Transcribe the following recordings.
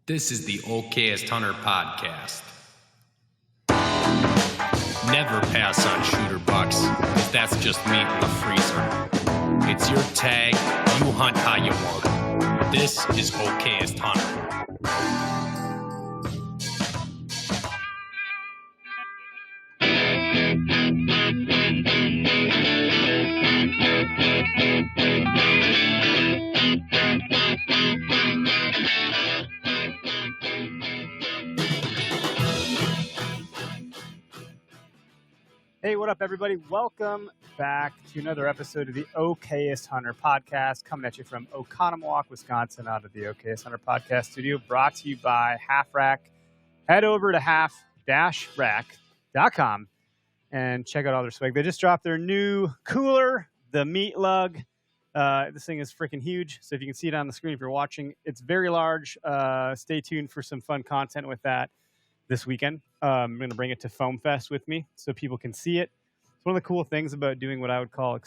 This is the Okayest Hunter podcast. Never pass on shooter bucks, because that's just meat in the freezer. It's your tag, you hunt how you want. This is Okayest Hunter. Hey, what up, everybody? Welcome back to another episode of the Okayest Hunter podcast, coming at you from Oconomowoc, Wisconsin, out of the Okayest Hunter podcast studio, brought to you by Half Rack. Head over to half-rack.com and check out all their swag. They just dropped their new cooler, the Meat Lug. This thing is freaking huge, so if you can see it on the screen if you're watching, it's very large. Stay tuned for some fun content with that this weekend. I'm going to bring it to Foam Fest with me so people can see it. It's one of the cool things about doing what I would call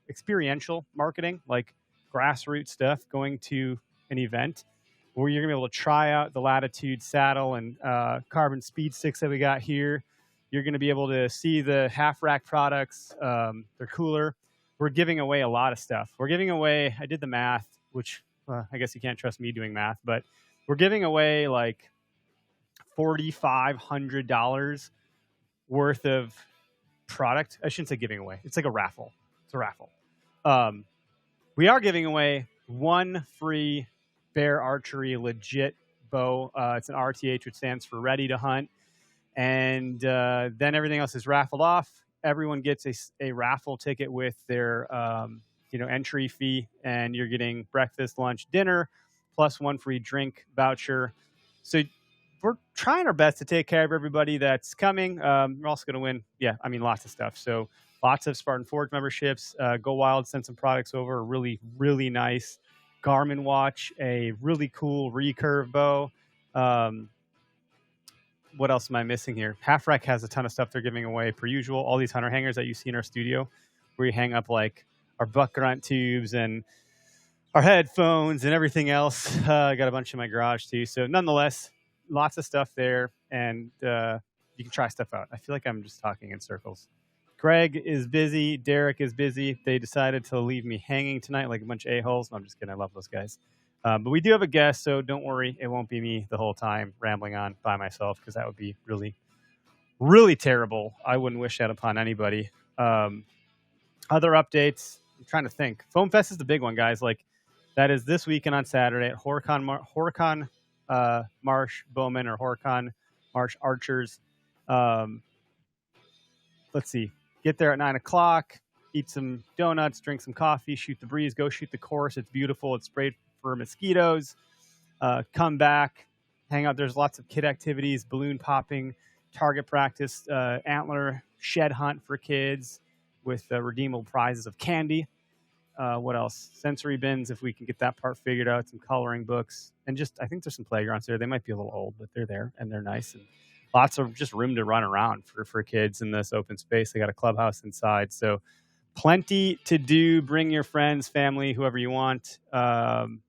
experiential marketing, like grassroots stuff, going to an event where you're going to be able to try out the Latitude saddle and carbon speed sticks that we got here. You're going to be able to see the Half Rack products. They're cooler. We're giving away a lot of stuff. We're giving away, I did the math, which I guess you can't trust me doing math, but we're giving away like $4,500 worth of product. I shouldn't say giving away. It's like a raffle. It's a raffle. We are giving away one free Bear Archery legit bow. It's an RTH, which stands for Ready to Hunt. And then everything else is raffled off. Everyone gets a raffle ticket with their entry fee, and you're getting breakfast, lunch, dinner, plus one free drink voucher. So we're trying our best to take care of everybody that's coming. We're also going to win, lots of stuff. So lots of Spartan Forge memberships. Go Wild sent some products over, a really, really nice Garmin watch, a really cool recurve bow. What else am I missing here? Half Rack has a ton of stuff they're giving away per usual. All these hunter hangers that you see in our studio, where you hang up like our buck grunt tubes and our headphones and everything else. I got a bunch in my garage too. So nonetheless, lots of stuff there, and you can try stuff out. I feel like I'm just talking in circles. Greg is busy. Derek is busy. They decided to leave me hanging tonight like a bunch of a-holes. No, I'm just kidding. I love those guys. But we do have a guest, so don't worry. It won't be me the whole time rambling on by myself, because that would be really, really terrible. I wouldn't wish that upon anybody. Other updates, I'm trying to think. Foam Fest is the big one, guys. Like, that is this weekend on Saturday at Horicon Marsh Bowmen, or Horicon Marsh Archers. Let's see. Get there at 9 o'clock, eat some donuts, drink some coffee, shoot the breeze, go shoot the course. It's beautiful. It's sprayed for mosquitoes. Come back, hang out. There's lots of kid activities, balloon popping, target practice, antler shed hunt for kids with redeemable prizes of candy. What else? Sensory bins, if we can get that part figured out, some coloring books, and just, I think there's some playgrounds there. They might be a little old, but they're there and they're nice, and lots of just room to run around for kids in this open space. They got a clubhouse inside, so plenty to do. Bring your friends, family, whoever you want. I'm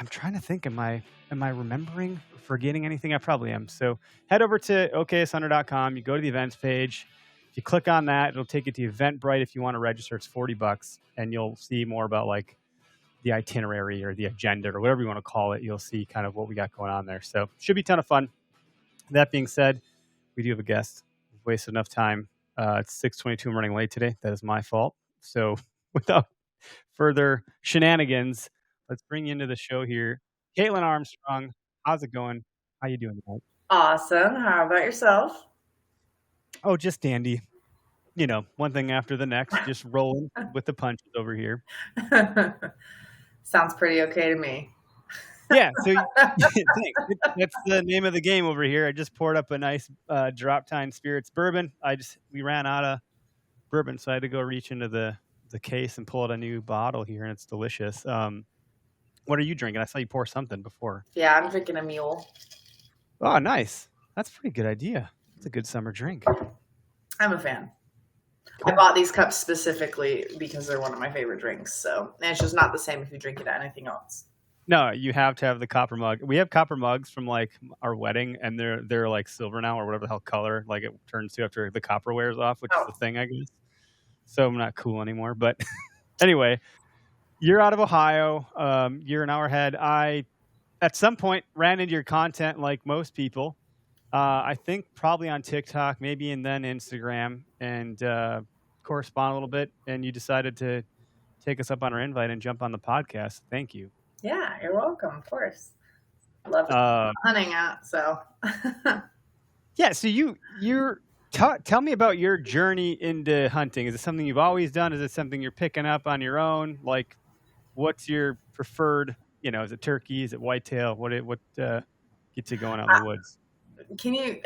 trying to think, am I remembering, forgetting anything? I probably am. So head over to okayesthunter.com. You go to the events page. If you click on that, it'll take you to Eventbrite. If you want to register, it's $40, and you'll see more about like the itinerary or the agenda or whatever you want to call it. You'll see kind of what we got going on there. So should be a ton of fun. That being said, we do have a guest. We've wasted enough time. It's 6:22. I'm running late today. That is my fault. So without further shenanigans, let's bring you into the show here. Katelyn Armstrong, how's it going? How you doing tonight? Awesome. How about yourself? Oh, just dandy. One thing after the next, just rolling with the punches over here. Sounds pretty okay to me. Yeah, so that's the name of the game over here. I just poured up a nice Drop Time Spirits bourbon. We ran out of bourbon, so I had to go reach into the case and pull out a new bottle here, and it's delicious. What are you drinking? I saw you pour something before. Yeah, I'm drinking a mule. Oh, nice. That's a pretty good idea. It's a good summer drink. I'm a fan. I bought these cups specifically because they're one of my favorite drinks. So, and it's just not the same if you drink it at anything else. No, you have to have the copper mug. We have copper mugs from like our wedding, and they're like silver now or whatever the hell color like it turns to after the copper wears off, which is Oh, the thing, I guess. So I'm not cool anymore. But anyway, you're out of Ohio. You're an hour ahead. I at some point ran into your content like most people. I think probably on TikTok, maybe, and then Instagram, and correspond a little bit. And you decided to take us up on our invite and jump on the podcast. Thank you. yeah, you're welcome. Of course. I love Uh, hunting out. So, yeah. So you're tell me about your journey into hunting. Is it something you've always done? Is it something you're picking up on your own? Like, what's your preferred? Is it turkey? Is it whitetail? What gets you going out in the woods?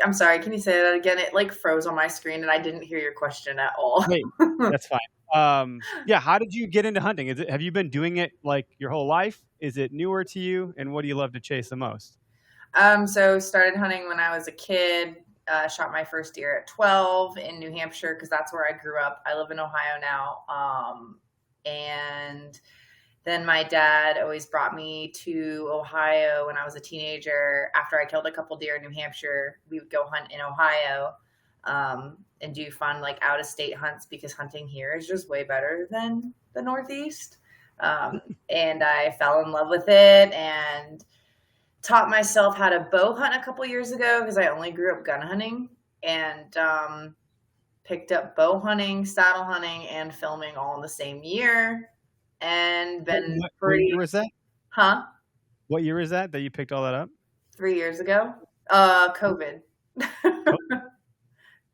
I'm sorry, can you say that again? It like froze on my screen and I didn't hear your question at all. Hey, that's fine. Yeah. How did you get into hunting? Have you been doing it like your whole life? Is it newer to you? And what do you love to chase the most? So started hunting when I was a kid. Shot my first deer at 12 in New Hampshire because that's where I grew up. I live in Ohio now. And then my dad always brought me to Ohio when I was a teenager. After I killed a couple deer in New Hampshire, we would go hunt in Ohio and do fun like out of state hunts because hunting here is just way better than the Northeast. And I fell in love with it and taught myself how to bow hunt a couple years ago because I only grew up gun hunting, and picked up bow hunting, saddle hunting, and filming all in the same year. And been What year was that? Huh? What year was that you picked all that up? 3 years ago. COVID.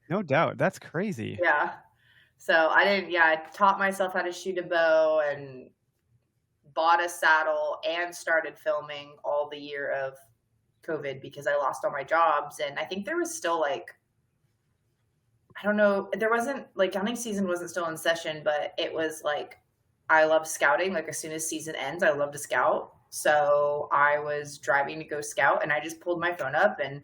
No doubt. That's crazy. Yeah. So I taught myself how to shoot a bow and bought a saddle and started filming all the year of COVID because I lost all my jobs. And I think there was still like, I don't know, there wasn't like hunting season wasn't still in session, but it was like, I love scouting. Like as soon as season ends, I love to scout. So I was driving to go scout and I just pulled my phone up and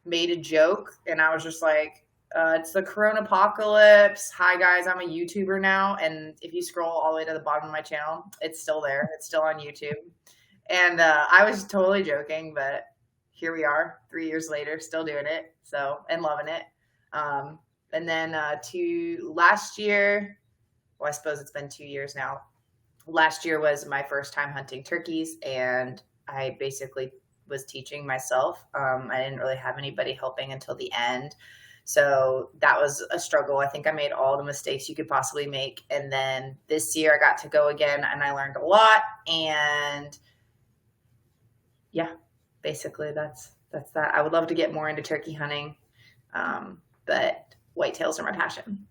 made a joke. And I was just like, it's the Corona apocalypse. Hi guys, I'm a YouTuber now. And if you scroll all the way to the bottom of my channel, it's still there. It's still on YouTube. And I was totally joking, but here we are 3 years later, still doing it. So, and loving it. And then to last year, well, I suppose it's been 2 years now. Last year was my first time hunting turkeys, and I basically was teaching myself. I didn't really have anybody helping until the end. So that was a struggle. I think I made all the mistakes you could possibly make. And then this year I got to go again and I learned a lot. And yeah, basically that's that. I would love to get more into turkey hunting. But whitetails are my passion.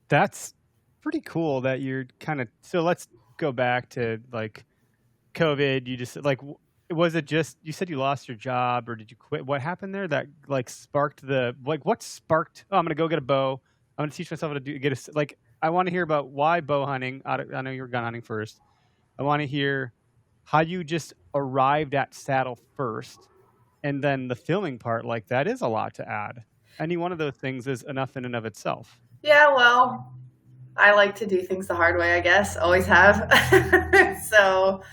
That's pretty cool that you're kind of, so let's go back to like COVID. You just like, was it just, you said you lost your job or did you quit? What happened there that like sparked what sparked, I'm going to go get a bow. I'm going to teach myself how to I want to hear about why bow hunting. I know you were gun hunting first. I want to hear how you just arrived at saddle first. And then the filming part, like that is a lot to add. Any one of those things is enough in and of itself. Yeah, well, I like to do things the hard way, I guess. Always have. So,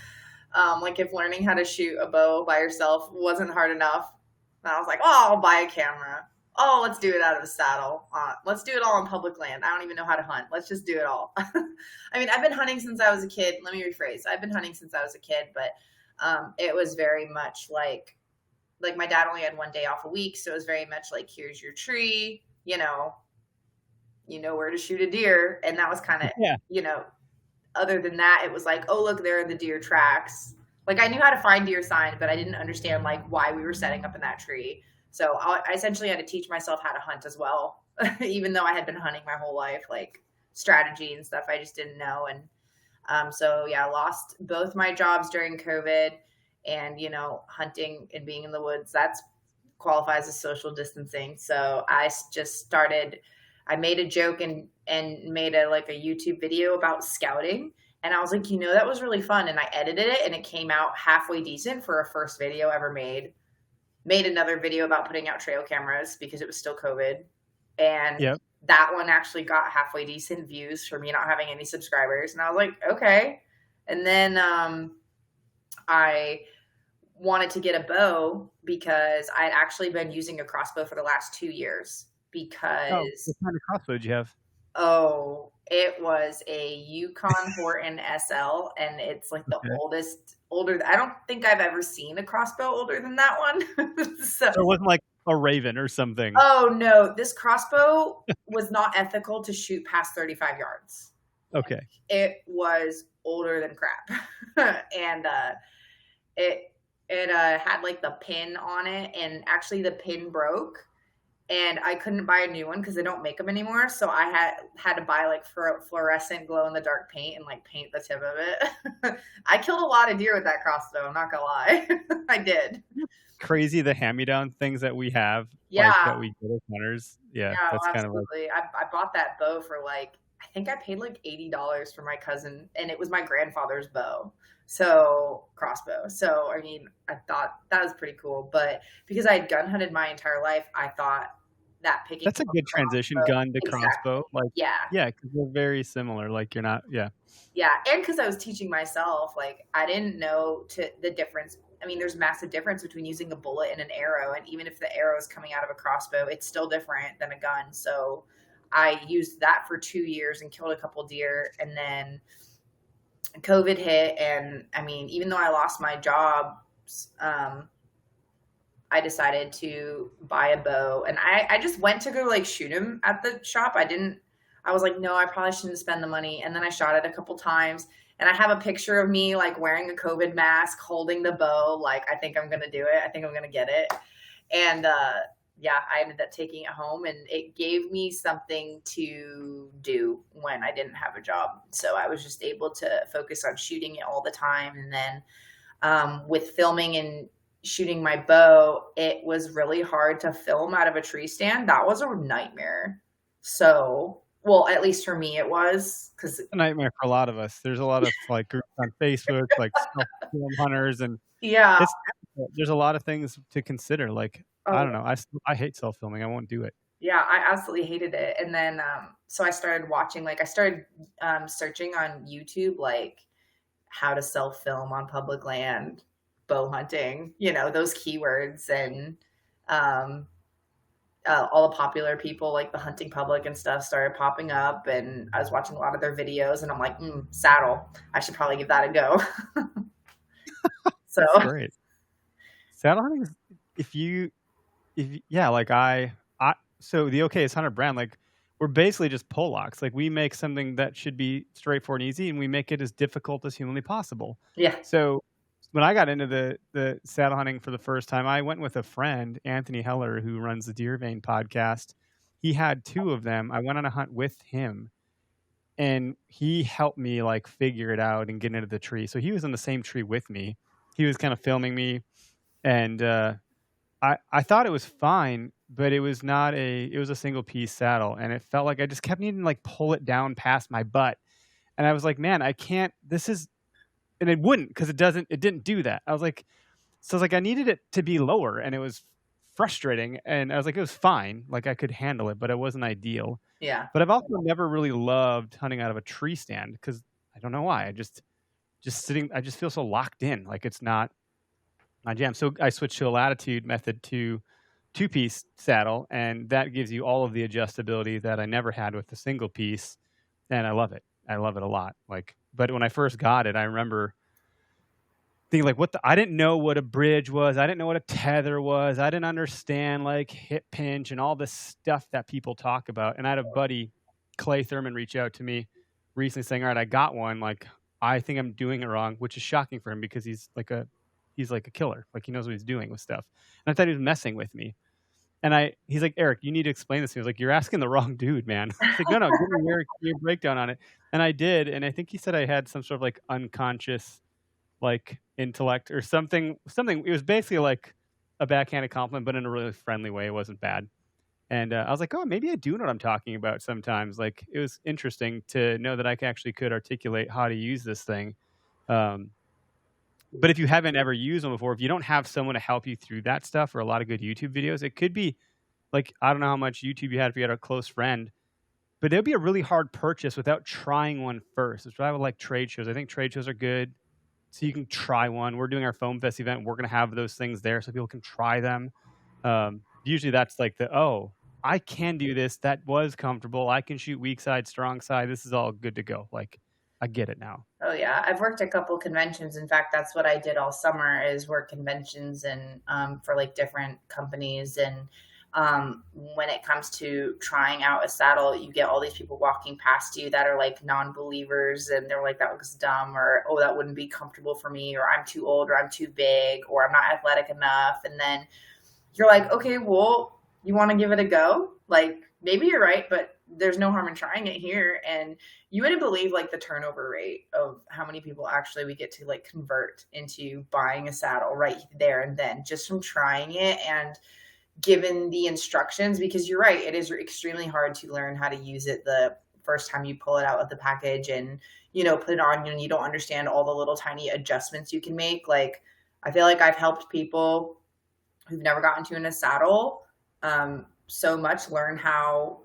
like if learning how to shoot a bow by yourself wasn't hard enough, then I was like, oh, I'll buy a camera. Oh, let's do it out of a saddle. Let's do it all on public land. I don't even know how to hunt. Let's just do it all. I mean, I've been hunting since I was a kid. Let me rephrase. I've been hunting since I was a kid, but it was very much like my dad only had 1 day off a week. So it was very much like, here's your tree, you know where to shoot a deer. And that was kind of, other than that, it was like, oh, look, there are the deer tracks. Like I knew how to find deer signs, but I didn't understand like why we were setting up in that tree. So I essentially had to teach myself how to hunt as well, even though I had been hunting my whole life, like strategy and stuff I just didn't know. And so, yeah, I lost both my jobs during COVID, and, hunting and being in the woods, that qualifies as social distancing. So I just I made a joke and made a YouTube video about scouting. And I was like, that was really fun. And I edited it and it came out halfway decent for a first video ever made. Made another video about putting out trail cameras because it was still COVID. And that one actually got halfway decent views for me not having any subscribers. And I was like, okay. And then I wanted to get a bow because I'd actually been using a crossbow for the last 2 years Oh, what because kind of crossbow did you have? it was a Yukon Horton SL, and it's like the Okay. older. I don't think I've ever seen a crossbow older than that one. So, So it wasn't like a Raven or something. oh no, this crossbow was not ethical to shoot past 35 yards. Okay. It was older than crap, and it had like the pin on it, and actually the pin broke, and I couldn't buy a new one because they don't make them anymore. So I had to buy like fluorescent glow in the dark paint and like paint the tip of it. I killed a lot of deer with that crossbow. I'm not gonna lie, I did. Crazy the hand-me-down things that we have, like Yeah, that we get as hunters. Yeah, yeah, that's kind of like absolutely. I bought that bow for like I think I paid like $80 for my cousin, and it was my grandfather's bow. So crossbow. So I mean, I thought that was pretty cool. But because I had gun hunted my entire life, I thought that picking that's a up a good transition, crossbow, gun to crossbow. exactly. Like, Yeah. yeah, because they're very similar. Like you're not, yeah. Yeah, and because I was teaching myself, like I didn't know the difference. I mean, there's massive difference between using a bullet and an arrow, and even if the arrow is coming out of a crossbow, it's still different than a gun. So I used that for 2 years and killed a couple deer, and then COVID hit, and I mean, even though I lost my job, um, I decided to buy a bow, and I just went to go like shoot him at the shop. I was like, no, I probably shouldn't spend the money. And then I shot it a couple times, and I have a picture of me like wearing a COVID mask, holding the bow. Like, I think I'm going to do it. I think I'm going to get it. And, yeah, I ended up taking it home, and it gave me something to do when I didn't have a job. So I was just able to focus on shooting it all the time. And then with filming and shooting my bow, it was really hard to film out of a tree stand. That was a nightmare. So, well, at least for me, it was because A nightmare for a lot of us. There's a lot of like groups on Facebook, like self-film hunters, and yeah. it's there's a lot of things to consider. Like I Oh, don't know, I hate self-filming. I won't do it. yeah. I absolutely hated it. And then, so I started watching. Like, I started searching on YouTube, like how to self film on public land, bow hunting. Those keywords, and um, all the popular people like the hunting public and stuff started popping up, and I was watching a lot of their videos, and I'm like, saddle, I should probably give that a go. So That's great. Saddle hunting is yeah, like so the Okayest Hunter brand, like we're basically just Polacks. Like we make something that should be straightforward and easy, and we make it as difficult as humanly possible. yeah, So when I got into the saddle hunting for the first time, I went with a friend, Anthony Heller, who runs the Deer Vein podcast. He had two of them. I went on a hunt with him, and he helped me like figure it out and get into the tree. So he was in the same tree with me. He was kind of filming me, and I thought it was fine, but it was not it was a single piece saddle, and it felt like I just kept needing to like pull it down past my butt. And I was like, man, I can't, and it wouldn't, because it didn't do that. I was like, I needed it to be lower, and it was frustrating. And I was like, it was fine. Like I could handle it, but it wasn't ideal. yeah, But I've also never really loved hunting out of a tree stand, because I don't know why. I just sitting, I just feel so locked in. Like it's not my jam. So I switched to a latitude method to two-piece saddle, and that gives you all of the adjustability that I never had with the single piece, and I love it. I love it a lot. Like, but when I first got it, I remember thinking like, I didn't know what a bridge was. I didn't know what a tether was. I didn't understand like hip pinch and all this stuff that people talk about. And I had a buddy, Clay Thurman, reach out to me recently saying, all right, I got one. Like, I think I'm doing it wrong, which is shocking for him because he's like a killer. Like he knows what he's doing with stuff. And I thought he was messing with me. And he's like, Eric, you need to explain this to me. I was like, you're asking the wrong dude, man. He's like, no, give me your breakdown on it. And I did. And I think he said I had some sort of like unconscious like intellect or something. It was basically like a backhanded compliment, but in a really friendly way. It wasn't bad. And I was like, oh, maybe I do know what I'm talking about sometimes. Like it was interesting to know that I actually could articulate how to use this thing. But if you haven't ever used one before, if you don't have someone to help you through that stuff or a lot of good YouTube videos, it could be like, I don't know how much YouTube you had if you had a close friend, but it'd be a really hard purchase without trying one first. That's why I would like trade shows. I think trade shows are good. so you can try one. We're doing our Foam Fest event. We're going to have those things there so people can try them. Usually that's like I can do this. That was comfortable. I can shoot weak side, strong side. This is all good to go. Like, I get it now. Oh yeah, I've worked a couple conventions. In fact, that's what I did all summer, is work conventions and for like different companies. And when it comes to trying out a saddle, you get all these people walking past you that are like non-believers, and they're like, that looks dumb, or oh, that wouldn't be comfortable for me, or I'm too old, or I'm too big, or I'm not athletic enough. And then you're like, okay, well, you want to give it a go? Like, maybe you're right, but there's no harm in trying it here. And you wouldn't believe like the turnover rate of how many people actually we get to like convert into buying a saddle right there and then, just from trying it and given the instructions. Because you're right, it is extremely hard to learn how to use it the first time you pull it out of the package and, you know, put it on, and you don't understand all the little tiny adjustments you can make. Like, I feel like I've helped people who've never gotten to in a saddle so much learn how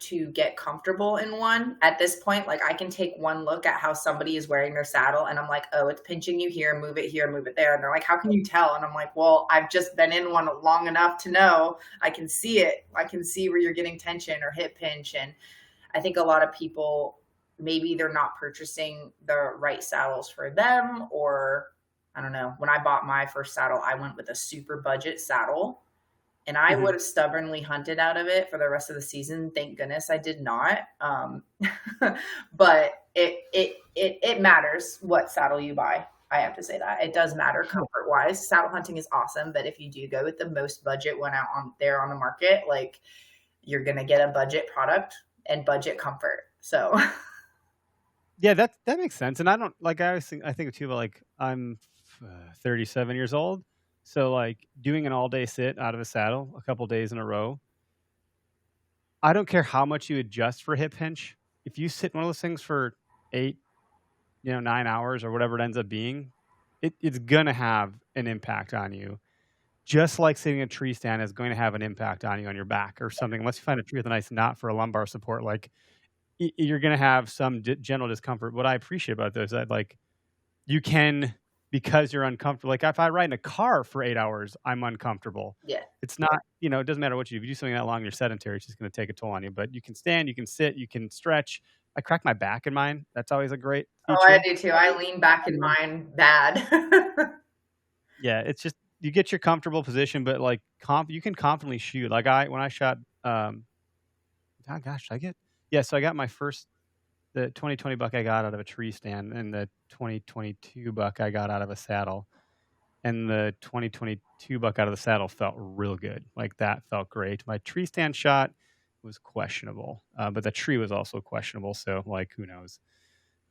to get comfortable in one. At this point, like, I can take one look at how somebody is wearing their saddle and I'm like, oh, it's pinching you here, move it there. And they're like, how can you tell? And I'm like, well, I've just been in one long enough to know. I can see it. I can see where you're getting tension or hip pinch. And I think a lot of people, maybe they're not purchasing the right saddles for them, or I don't know. When I bought my first saddle, I went with a super budget saddle, and I would have stubbornly hunted out of it for the rest of the season. Thank goodness I did not. But it matters what saddle you buy. I have to say that it does matter comfort wise. Saddle hunting is awesome, but if you do go with the most budget one out on the market, like, you're gonna get a budget product and budget comfort. So yeah, that makes sense. And I don't like. I think too, but like, I'm 37 years old. So like, doing an all-day sit out of a saddle a couple days in a row, I don't care how much you adjust for hip pinch. If you sit in one of those things for 8, 9 hours or whatever it ends up being, it's going to have an impact on you. Just like sitting in a tree stand is going to have an impact on you on your back or something. Unless you find a tree with a nice knot for a lumbar support, like, you're going to have some general discomfort. What I appreciate about those is that, like, you can, because you're uncomfortable. Like, if I ride in a car for 8 hours, I'm uncomfortable. yeah. It's not, it doesn't matter what you do. If you do something that long, you're sedentary, it's just going to take a toll on you. But you can stand, you can sit, you can stretch. I crack my back in mine. That's always a great feature. Oh, I do too. I lean back in mine bad. Yeah, it's just, you get your comfortable position, but like, you can confidently shoot. Like, when I shot, so I got my first, the 2020 buck I got out of a tree stand, and the 2022 buck I got out of a saddle. And the 2022 buck out of the saddle felt real good. Like, that felt great. My tree stand shot was questionable, but the tree was also questionable. So, like, who knows?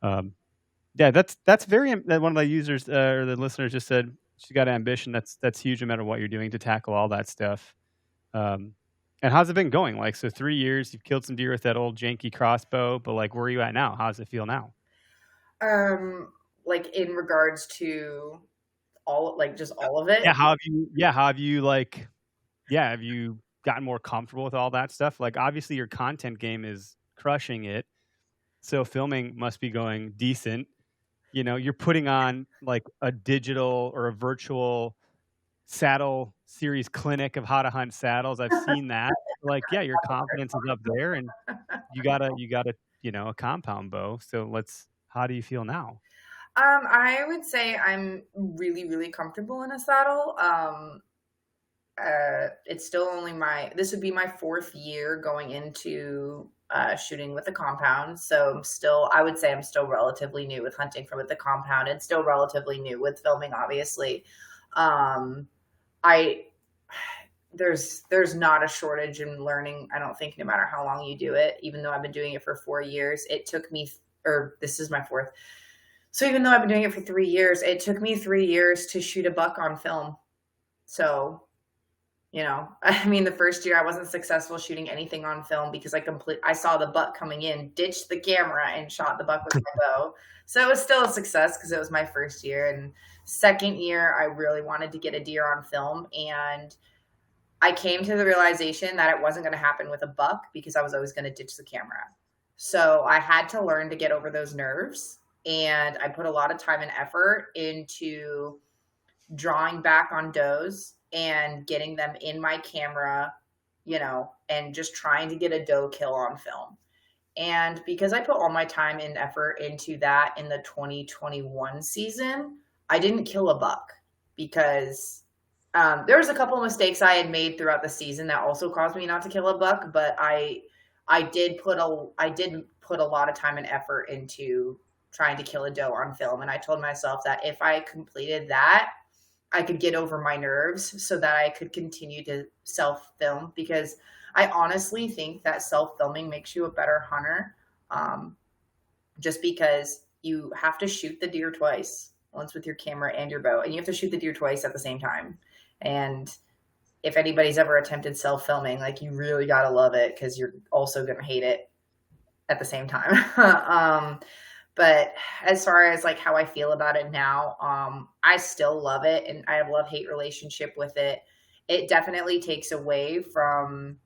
Yeah, that's very. One of the users or the listeners just said she got ambition. That's huge, no matter what you're doing, to tackle all that stuff. And how's it been going? Like, so 3 years, you've killed some deer with that old janky crossbow, but like, where are you at now? How does it feel now? Like, in regards to all, like, just all of it. Yeah. Have you gotten more comfortable with all that stuff? Like, obviously your content game is crushing it. So filming must be going decent. You're putting on like a digital or a virtual saddle series clinic of how to hunt saddles. I've seen that. Like, yeah, your confidence is up there, and you got a compound bow. So how do you feel now? I would say I'm really, really comfortable in a saddle. It's still only this would be my 4th year going into shooting with a compound. So I would say I'm still relatively new with hunting with the compound, and still relatively new with filming, obviously. There's not a shortage in learning. I don't think, no matter how long you do it, even though I've been doing it for 4 years, it took me, or this is my 4th. So even though I've been doing it for 3 years, it took me 3 years to shoot a buck on film. So, I mean, the first year I wasn't successful shooting anything on film because I saw the buck coming in, ditched the camera, and shot the buck with my bow. So it was still a success because it was my first year. And second year, I really wanted to get a deer on film, and I came to the realization that it wasn't going to happen with a buck because I was always going to ditch the camera. So I had to learn to get over those nerves and I put a lot of time and effort into drawing back on does and getting them in my camera, and just trying to get a doe kill on film. And because I put all my time and effort into that in the 2021 season, I didn't kill a buck because there was a couple of mistakes I had made throughout the season that also caused me not to kill a buck. But I did put a lot of time and effort into trying to kill a doe on film. And I told myself that if I completed that, I could get over my nerves so that I could continue to self-film, because I honestly think that self-filming makes you a better hunter, just because you have to shoot the deer twice, once with your camera and your bow, and you have to shoot the deer twice at the same time. And if anybody's ever attempted self-filming, like, you really got to love it, because you're also going to hate it at the same time. But as far as like how I feel about it now, I still love it, and I have a love-hate relationship with it. It definitely takes away from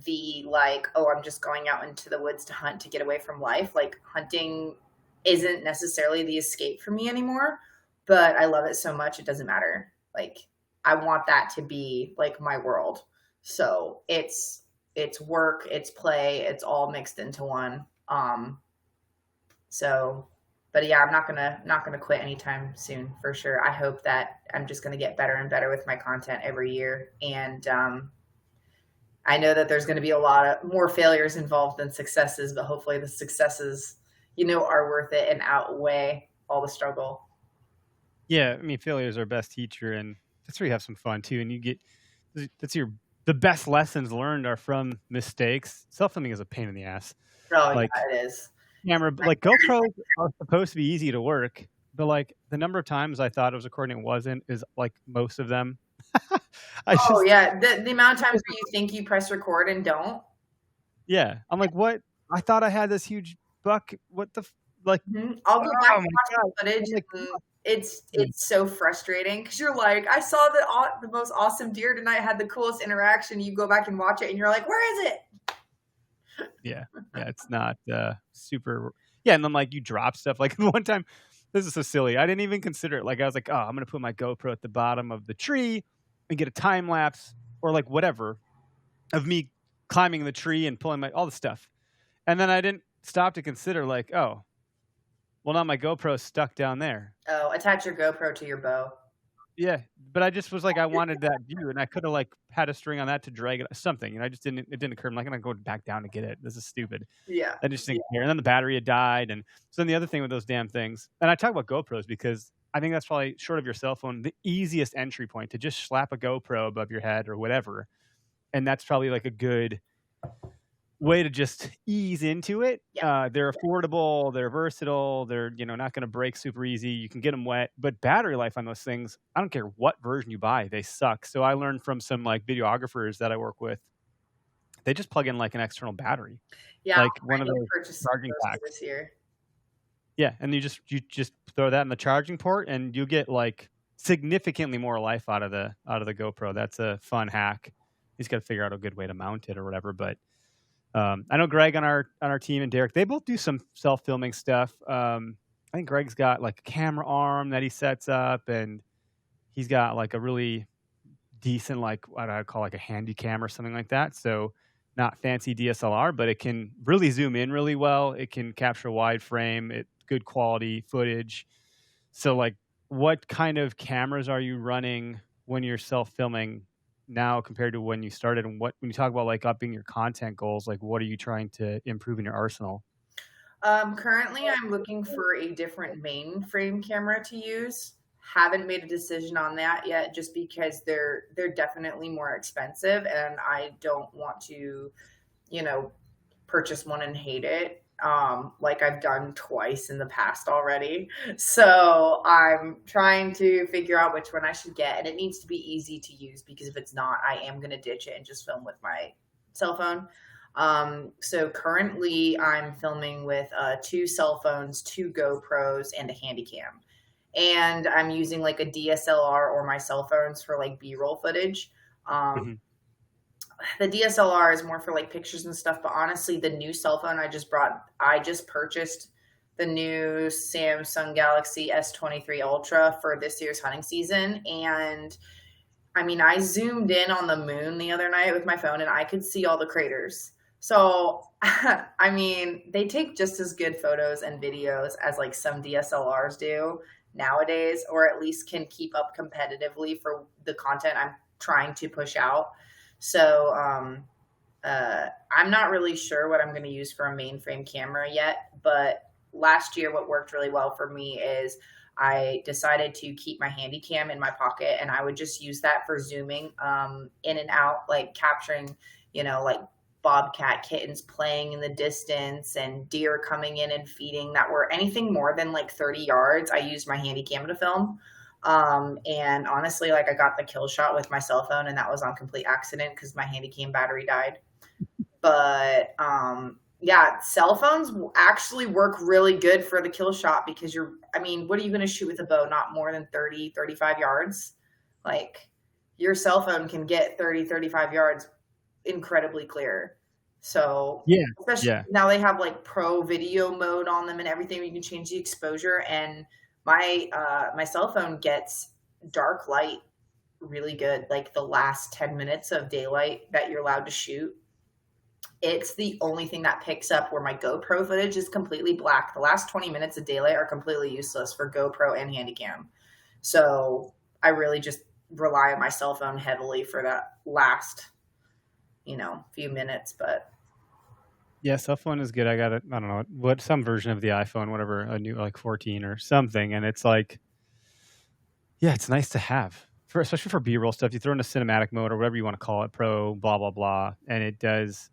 the like, oh, I'm just going out into the woods to hunt to get away from life. Like, hunting isn't necessarily the escape for me anymore, but I love it so much it doesn't matter. Like, I want that to be like my world. So it's work, it's play, it's all mixed into one. So, but yeah, I'm not gonna quit anytime soon, for sure. I hope that I'm just gonna get better and better with my content every year. And I know that there's gonna be a lot of more failures involved than successes, but hopefully the successes, are worth it and outweigh all the struggle. Yeah, I mean, failure is our best teacher, and that's where you have some fun too. And the best lessons learned are from mistakes. Self-filming is a pain in the ass. Oh, Like, yeah, it is. camera, like GoPros are supposed to be easy to work, but like the number of times I thought it was recording, it wasn't, is like most of them. Yeah, the amount of times where you think you press record and don't. Yeah, I'm like, what? I thought I had this huge buck. What the like? I'll go back and watch God. the footage. Like, And it's so frustrating, because you're like, I saw the most awesome deer tonight, had the coolest interaction. You go back and watch it, and you're like, where is it? yeah, it's not super. Yeah, and then like you drop stuff. Like one time, this is so silly. I didn't even consider it. Like, I was like, oh, I'm gonna put my GoPro at the bottom of the tree and get a time lapse or like whatever of me climbing the tree and pulling all the stuff. And then I didn't stop to consider, like, oh, well, now my GoPro's stuck down there. Oh, attach your GoPro to your bow. Yeah, but I just was like, I wanted that view, and I could have like had a string on that to drag it, something. I just didn't. It didn't occur. I'm like, I'm gonna go back down to get it. This is stupid. Yeah. I just didn't care. And then the battery had died, and so then the other thing with those damn things. And I talk about GoPros because I think that's probably, short of your cell phone, the easiest entry point, to just slap a GoPro above your head or whatever, and that's probably like a good way to just ease into it. Yeah. They're affordable, they're versatile, they're not going to break super easy. You can get them wet, but battery life on those things, I don't care what version you buy, they suck. So I learned from some like videographers that I work with, they just plug in like an external battery, Yeah. like one of those charging packs this year. Yeah, and you just throw that in the charging port, and you get like significantly more life out of the GoPro. That's a fun hack. He's got to figure out a good way to mount it or whatever, but. I know Greg on our team and Derek, they both do some self-filming stuff. I think Greg's got like a camera arm that he sets up, and he's got like a really decent, like what I call like a handy cam or something like that. So not fancy DSLR, but it can really zoom in really well. It can capture wide frame, good quality footage. So like, what kind of cameras are you running when you're self-filming now compared to when you started? And when you talk about like upping your content goals, like what are you trying to improve in your arsenal? Currently I'm looking for a different main frame camera to use. Haven't made a decision on that yet, just because they're definitely more expensive, and I don't want to, purchase one and hate it. Like I've done twice in the past already. So I'm trying to figure out which one I should get, and it needs to be easy to use, because if it's not, I am going to ditch it and just film with my cell phone. So currently I'm filming with 2 cell phones, 2 GoPros, and a Handycam. And I'm using like a DSLR or my cell phones for like B-roll footage. The DSLR is more for like pictures and stuff, but honestly, the new cell phone I just purchased the new Samsung Galaxy S23 Ultra for this year's hunting season. And I mean, I zoomed in on the moon the other night with my phone and I could see all the craters. So, I mean, they take just as good photos and videos as like some DSLRs do nowadays, or at least can keep up competitively for the content I'm trying to push out. So, I'm not really sure what I'm going to use for a mainframe camera yet, but last year, what worked really well for me is I decided to keep my handy cam in my pocket and I would just use that for zooming in and out, like capturing, like bobcat kittens playing in the distance and deer coming in and feeding that were anything more than like 30 yards. I used my handy cam to film. And honestly, like I got the kill shot with my cell phone and that was on complete accident because my handy cam battery died. But yeah, cell phones actually work really good for the kill shot because what are you going to shoot with a bow? Not more than 30, 35 yards. Like your cell phone can get 30, 35 yards incredibly clear. So especially now they have like pro video mode on them and everything. You can change the exposure and my cell phone gets dark light really good. Like the last 10 minutes of daylight that you're allowed to shoot. It's the only thing that picks up where my GoPro footage is completely black. The last 20 minutes of daylight are completely useless for GoPro and Handycam. So I really just rely on my cell phone heavily for that last, few minutes. But yeah, cell phone is good. I got it. I don't know some version of the iPhone, whatever, a new like 14 or something. And it's like, yeah, it's nice to have. Especially for B-roll stuff, you throw in a cinematic mode or whatever you want to call it, pro, blah, blah, blah. And it does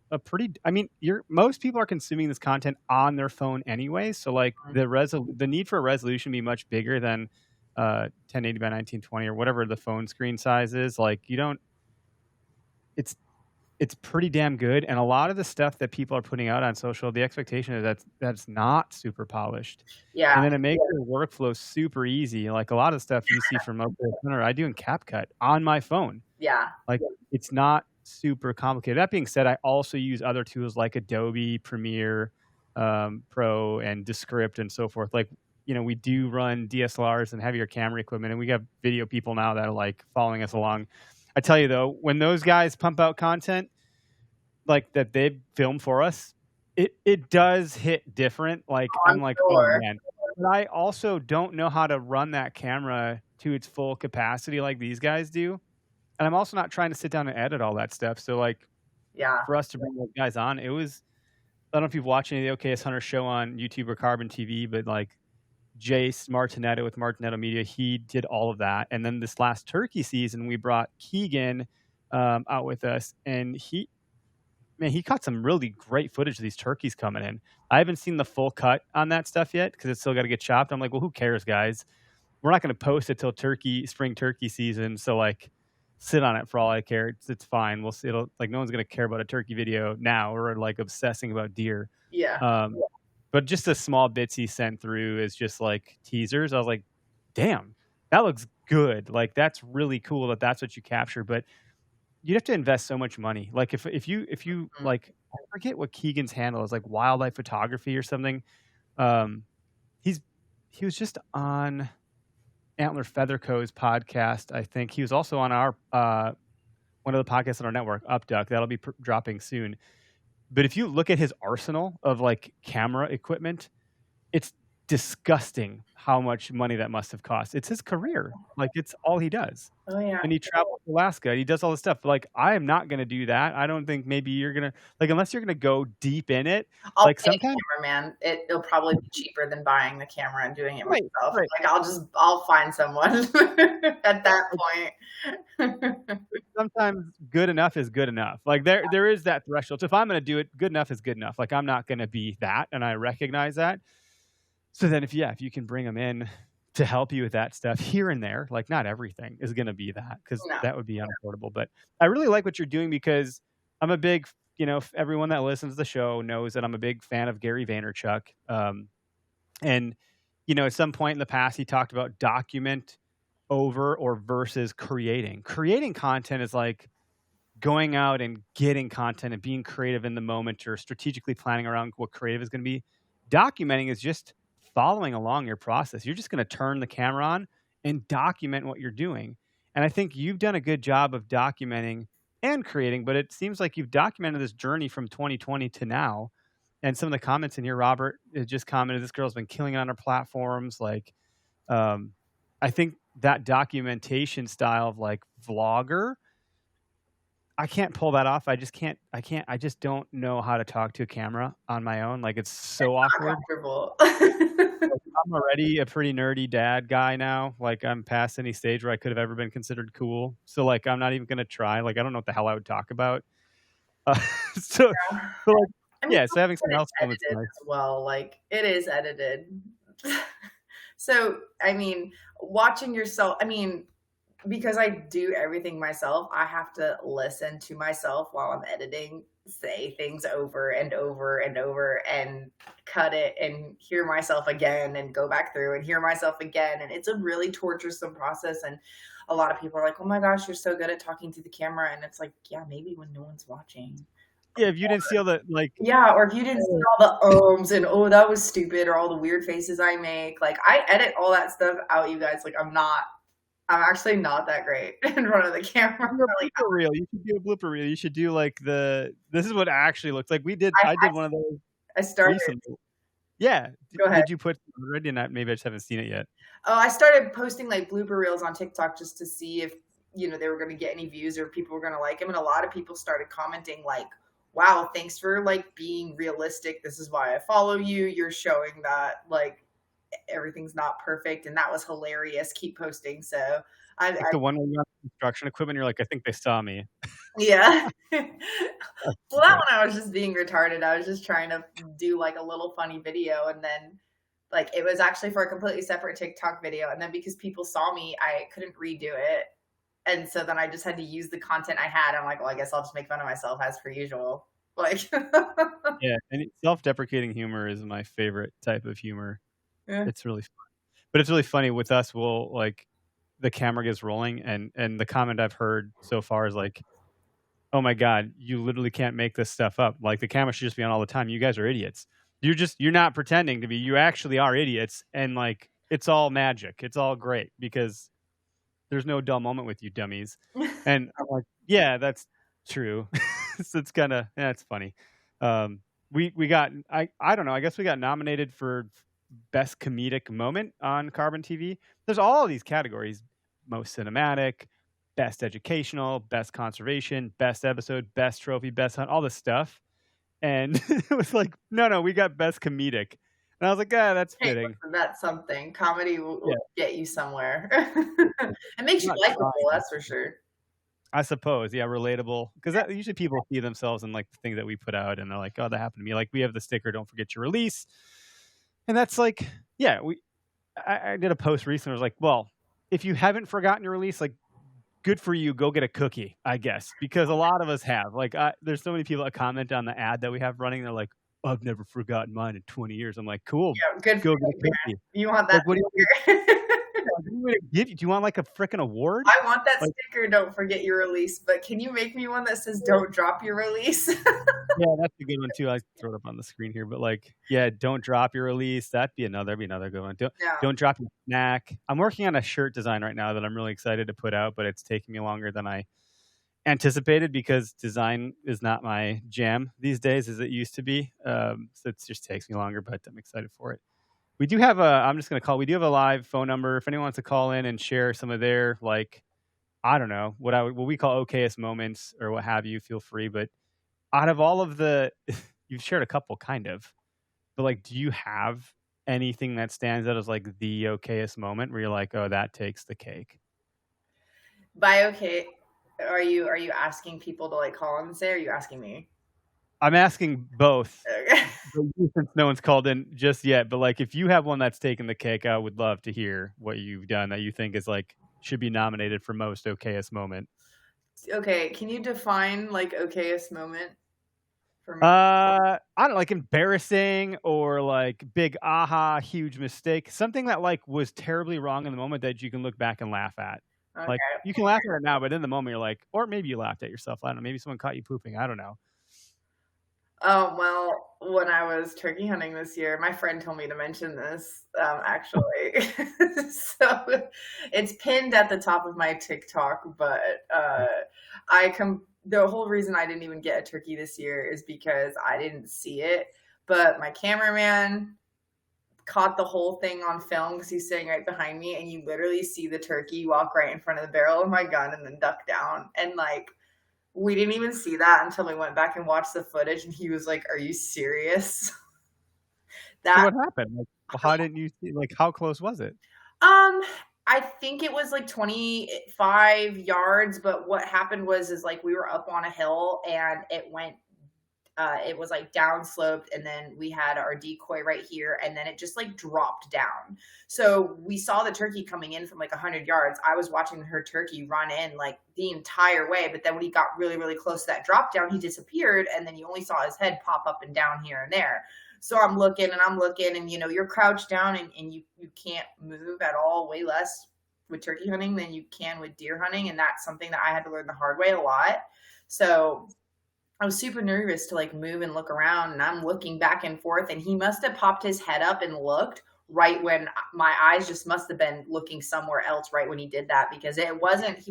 most people are consuming this content on their phone anyway. So like the need for a resolution be much bigger than 1080 by 1920 or whatever the phone screen size is. Like it's pretty damn good. And a lot of the stuff that people are putting out on social, the expectation is that's not super polished. Yeah. And then it makes your workflow super easy. Like a lot of stuff you see from Okayest Hunter, I do in CapCut on my phone. Yeah. Like it's not super complicated. That being said, I also use other tools like Adobe Premiere Pro and Descript and so forth. Like, we do run DSLRs and heavier camera equipment, and we have video people now that are like following us along. I tell you though, when those guys pump out content like that they film for us, it does hit different. Like I'm like, sure. Oh man. But I also don't know how to run that camera to its full capacity like these guys do. And I'm also not trying to sit down and edit all that stuff. So like for us to bring those guys on, it was, I don't know if you've watched any of the Okayest Hunter show on YouTube or Carbon TV, but like Jace Martinetto with Martinetto Media, he did all of that. And then this last turkey season, we brought Keegan out with us, and he caught some really great footage of these turkeys coming in. I haven't seen the full cut on that stuff yet because it's still got to get chopped. I'm like, well, who cares, guys? We're not going to post it till spring turkey season. So like, sit on it for all I care. It's fine. We'll see. It'll like no one's going to care about a turkey video now or like obsessing about deer. Yeah. But just the small bits he sent through is just like teasers. I was like, damn, that looks good. Like that's really cool that that's what you capture. But you'd have to invest so much money. Like if you like, I forget what Keegan's handle is, like wildlife photography or something. He was just on Antler Featherco's podcast. I think he was also on our one of the podcasts on our network, Upduck. That'll be dropping soon. But if you look at his arsenal of like camera equipment, it's disgusting how much money that must have cost. It's his career. Like it's all he does. Oh yeah. And he travels to Alaska and he does all this stuff. But like I am not going to do that. I don't think maybe you're going to like, unless you're going to go deep in it. I'll like pay sometimes a cameraman. It'll probably be cheaper than buying the camera and doing it Right, myself. right. Like I'll find someone at that point. Sometimes good enough is good enough. Like there is that threshold. So if I'm going to do it, good enough is good enough. Like I'm not going to be that, and I recognize that. So then if you can bring them in to help you with that stuff here and there, like not everything is going to be that, because that would be unaffordable. But I really like what you're doing because I'm a big, everyone that listens to the show knows that I'm a big fan of Gary Vaynerchuk. And, at some point in the past, he talked about document over or versus creating. Creating content is like going out and getting content and being creative in the moment or strategically planning around what creative is going to be. Documenting is just following along your process. You're just going to turn the camera on and document what you're doing. And I think you've done a good job of documenting and creating, but it seems like you've documented this journey from 2020 to now. And some of the comments in here, Robert just commented, this girl's been killing it on her platforms. Like, I think that documentation style of like vlogger, I can't pull that off. I just don't know how to talk to a camera on my own. Like, it's so awkward. Like, I'm already a pretty nerdy dad guy now. Like, I'm past any stage where I could have ever been considered cool. So like, I'm not even going to try. Like, I don't know what the hell I would talk about. So, Yeah. so like, I mean, yeah, so having someone else it's film it's edited nice. as well. Like, it is edited. So, I mean, watching yourself, I mean, because I do everything myself, I have to listen to myself while I'm editing, say things over and over and over, and cut it and hear myself again and go back through and hear myself again. And it's a really torturesome process. And a lot of people are like, oh my gosh, you're so good at talking to the camera. And it's like, yeah, maybe when no one's watching. Yeah, if you didn't see all the like, Yeah, or if you didn't see all the ums and oh that was stupid, or all the weird faces I make. Like, I edit all that stuff out, you guys. Like, I'm actually not that great in front of the camera. do a blooper reel. You should do a blooper reel. You should do like this is what it actually looks like. I did one of those I started. recently. Yeah. Go ahead. Did you put it already? Maybe I just haven't seen it yet. Oh, I started posting like blooper reels on TikTok just to see if, you know, they were going to get any views or people were going to like them. And a lot of people started commenting like, wow, thanks for like being realistic. This is why I follow you. You're showing that like everything's not perfect. And that was hilarious. Keep posting. So Like the one where you're on construction equipment, you're like, I think they saw me. yeah. Well, that one I was just being retarded. I was just trying to do like a little funny video, and then like it was actually for a completely separate TikTok video. And then because people saw me, I couldn't redo it. And so then I just had to use the content I had. I'm like, well, I guess I'll just make fun of myself as per usual. Like, Yeah, and self-deprecating humor is my favorite type of humor. Yeah. It's really fun. But it's really funny with us. We'll like the camera gets rolling, and the comment I've heard so far is like, oh my God, you literally can't make this stuff up. Like, the camera should just be on all the time. You guys are idiots. You're not pretending to be. You actually are idiots. And like, it's all magic. It's all great because there's no dull moment with you dummies. And I'm like, yeah, that's true. So it's kind of, yeah, it's funny. We got, I don't know, I guess we got nominated for best comedic moment on Carbon TV. There's all these categories: most cinematic, best educational, best conservation, best episode, best trophy, best hunt, all this stuff. And it was like, no, we got best comedic. And I was like, that's Hey, fitting. listen, that's something. Comedy will get you somewhere. It makes you Not likable, trying. that's for sure. I suppose, yeah, relatable. Because usually people see themselves in like the things that we put out, and they're like, oh, that happened to me. Like, we have the sticker, don't forget your release. And that's like, yeah, I did a post recently. I was like, well, if you haven't forgotten your release, like, good for you. Go get a cookie, I guess, because a lot of us have. Like, there's so many people that comment on the ad that we have running. They're like, I've never forgotten mine in 20 years. I'm like, cool. Yeah, good Go for get a you, cookie. man. You want that Like, what do you sticker. give you? Do you want like a freaking award? I want that Like, sticker, don't forget your release, but can you make me one that says don't drop your release? yeah, that's a good one too. I throw it up on the screen here, but like, yeah, don't drop your release. That'd be another good one. Yeah. Don't drop your snack. I'm working on a shirt design right now that I'm really excited to put out, but it's taking me longer than I anticipated because design is not my jam these days as it used to be. So it just takes me longer, but I'm excited for it. We do have we do have a live phone number. If anyone wants to call in and share some of their, like, I don't know, what we call okayest moments or what have you, feel free. But out of all of you've shared a couple kind of, but like, do you have anything that stands out as like the okayest moment where you're like, oh, that takes the cake? By okay, are you asking people to like call and say, or are you asking me? I'm asking both. Okay. Since no one's called in just yet, but like, if you have one that's taken the cake, I would love to hear what you've done that you think is like should be nominated for most okayest moment. Okay, can you define like okayest moment for me? I don't know, like embarrassing or like big aha, huge mistake, something that like was terribly wrong in the moment that you can look back and laugh at. Okay. Like, you can laugh at it now, but in the moment you're like, or maybe you laughed at yourself. I don't know. Maybe someone caught you pooping. I don't know. Oh, well, when I was turkey hunting this year, my friend told me to mention this, actually. So it's pinned at the top of my TikTok, but the whole reason I didn't even get a turkey this year is because I didn't see it. But my cameraman caught the whole thing on film because he's sitting right behind me, and you literally see the turkey walk right in front of the barrel of my gun and then duck down. And like, we didn't even see that until we went back and watched the footage, and he was like, "Are you serious?" So what happened? Like, how didn't you see? Like, how close was it? I think it was like 25 yards, but what happened is like we were up on a hill and it was like downsloped, and then we had our decoy right here, and then it just like dropped down. So we saw the turkey coming in from like 100 yards. I was watching her turkey run in like the entire way, but then when he got really, really close to that drop down, he disappeared, and then you only saw his head pop up and down here and there. So I'm looking, and you know, you're crouched down and you can't move at all, way less with turkey hunting than you can with deer hunting. And that's something that I had to learn the hard way a lot. So I was super nervous to like move and look around, and I'm looking back and forth, and he must have popped his head up and looked right when my eyes just must have been looking somewhere else right when he did that, because he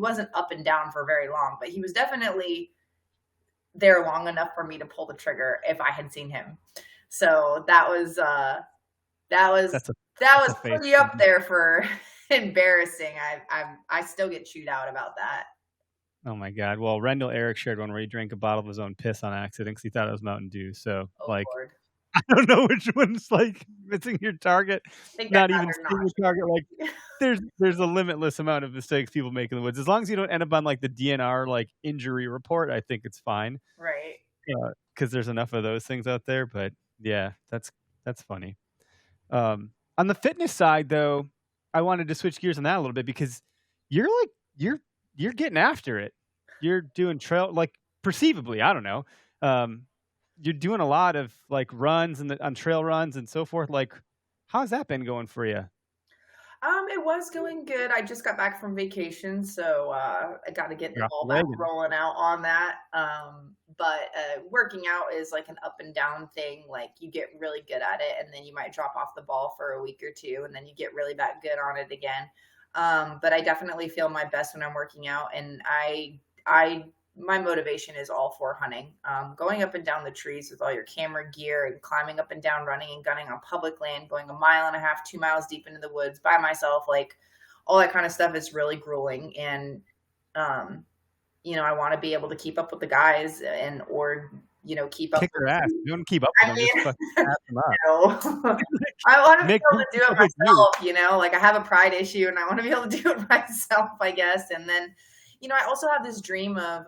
wasn't up and down for very long, but he was definitely there long enough for me to pull the trigger if I had seen him. So that was pretty up there for embarrassing. I still get chewed out about that. Oh my God. Well, Rendell Eric shared one where he drank a bottle of his own piss on accident because he thought it was Mountain Dew. So like, Lord. I don't know which one's like missing your target. Not even seeing your target. Like there's a limitless amount of mistakes people make in the woods. As long as you don't end up on like the DNR like injury report, I think it's fine. Right. Because there's enough of those things out there. But yeah, that's funny. On the fitness side, though, I wanted to switch gears on that a little bit because you're getting after it. You're doing trail, like perceivably, I don't know. You're doing a lot of like runs on trail runs and so forth. Like, how's that been going for you? It was going good. I just got back from vacation, so I got to get the ball back rolling out on that. But working out is like an up and down thing. Like you get really good at it, and then you might drop off the ball for a week or two, and then you get really back good on it again. But I definitely feel my best when I'm working out, and my motivation is all for hunting. Going up and down the trees with all your camera gear and climbing up and down, running and gunning on public land, going 1.5 miles, 2 miles deep into the woods by myself, like all that kind of stuff is really grueling. And, you know, I want to be able to keep up with the guys keep up. Kick their ass. You don't keep up with them. Just fucking ass them up. I want to be able to do it myself, like I have a pride issue and I want to be able to do it myself, I guess. And then, I also have this dream of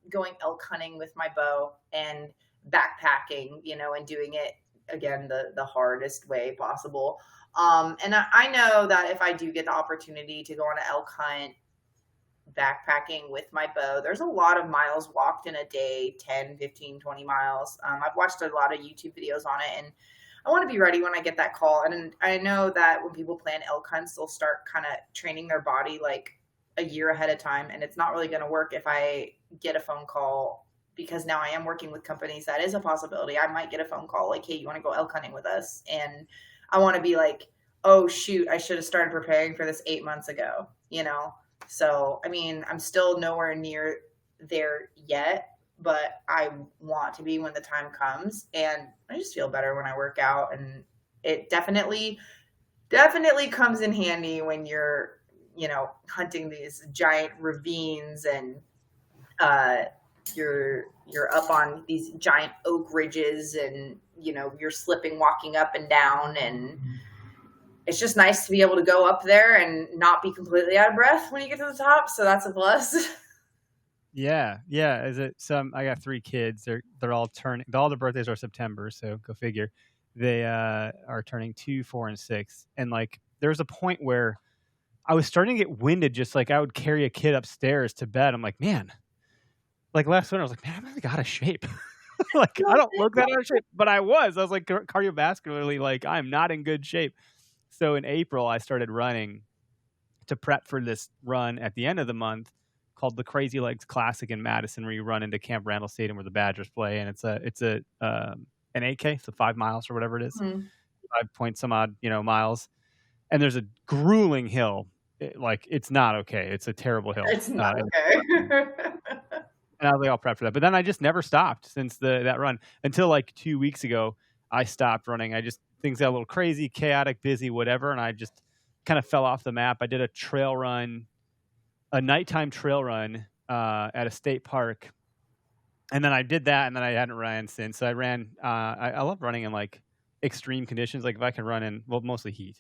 going elk hunting with my bow and backpacking, and doing it, again, the hardest way possible. And I know that if I do get the opportunity to go on an elk hunt backpacking with my bow, there's a lot of miles walked in a day, 10, 15, 20 miles. I've watched a lot of YouTube videos on it, and I want to be ready when I get that call. And I know that when people plan elk hunts, they'll start kind of training their body like a year ahead of time, and it's not really going to work if I get a phone call, because now I am working with companies. That is a possibility. I might get a phone call like, hey, you want to go elk hunting with us? And I want to be like, oh shoot, I should have started preparing for this 8 months ago, So, I mean, I'm still nowhere near there yet, but I want to be when the time comes. And I just feel better when I work out, and it definitely comes in handy when you're hunting these giant ravines, and you're up on these giant oak ridges, and you're slipping walking up and down, and it's just nice to be able to go up there and not be completely out of breath when you get to the top. So that's a plus. Yeah. Is it I got 3 kids. They're all turning. All their birthdays are September, so go figure. They are turning 2, 4, and 6, and like there was a point where I was starting to get winded. Just like I would carry a kid upstairs to bed. I'm like, man, like last winter, I was like, man, I'm really out of shape. Like I don't look that out of shape, but I was like cardiovascularly, like I'm not in good shape. So in April, I started running to prep for this run at the end of the month called the Crazy Legs Classic in Madison, where you run into Camp Randall Stadium where the Badgers play, and it's a an 8K, so 5 miles or whatever it is, Mhm. 5 point some odd, miles. And there's a grueling hill. It's not okay. It's a terrible hill. It's not okay. And I was like all prepped for that. But then I just never stopped since that run until like 2 weeks ago. I stopped running. Things got a little crazy, chaotic, busy, whatever, and I just kind of fell off the map. I did a trail run, a nighttime trail run at a state park, and then I did that, and then I hadn't ran since. So I ran. I love running in like extreme conditions. Like if I can run in, well, mostly heat.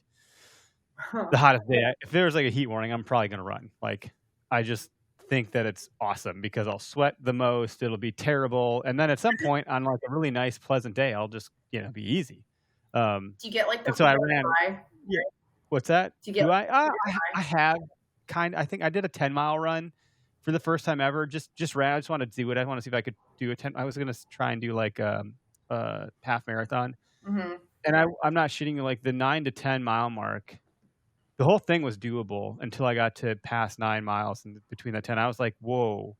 The hottest day. If there was like a heat warning, I'm probably gonna run. Like I just think that it's awesome because I'll sweat the most. It'll be terrible, and then at some point on like a really nice, pleasant day, I'll just be easy. Do you get like the And so I ran. high? Yeah. What's that? Do you get Do I? high? I have I think I did a 10-mile run for the first time ever. Just ran. I just wanted to do it. I want to see if I could do a 10. I was gonna try and do like a half marathon, Mhm. and I'm not shitting you. Like the 9 to 10 mile mark, the whole thing was doable until I got to past 9 miles, and between that 10, I was like, whoa.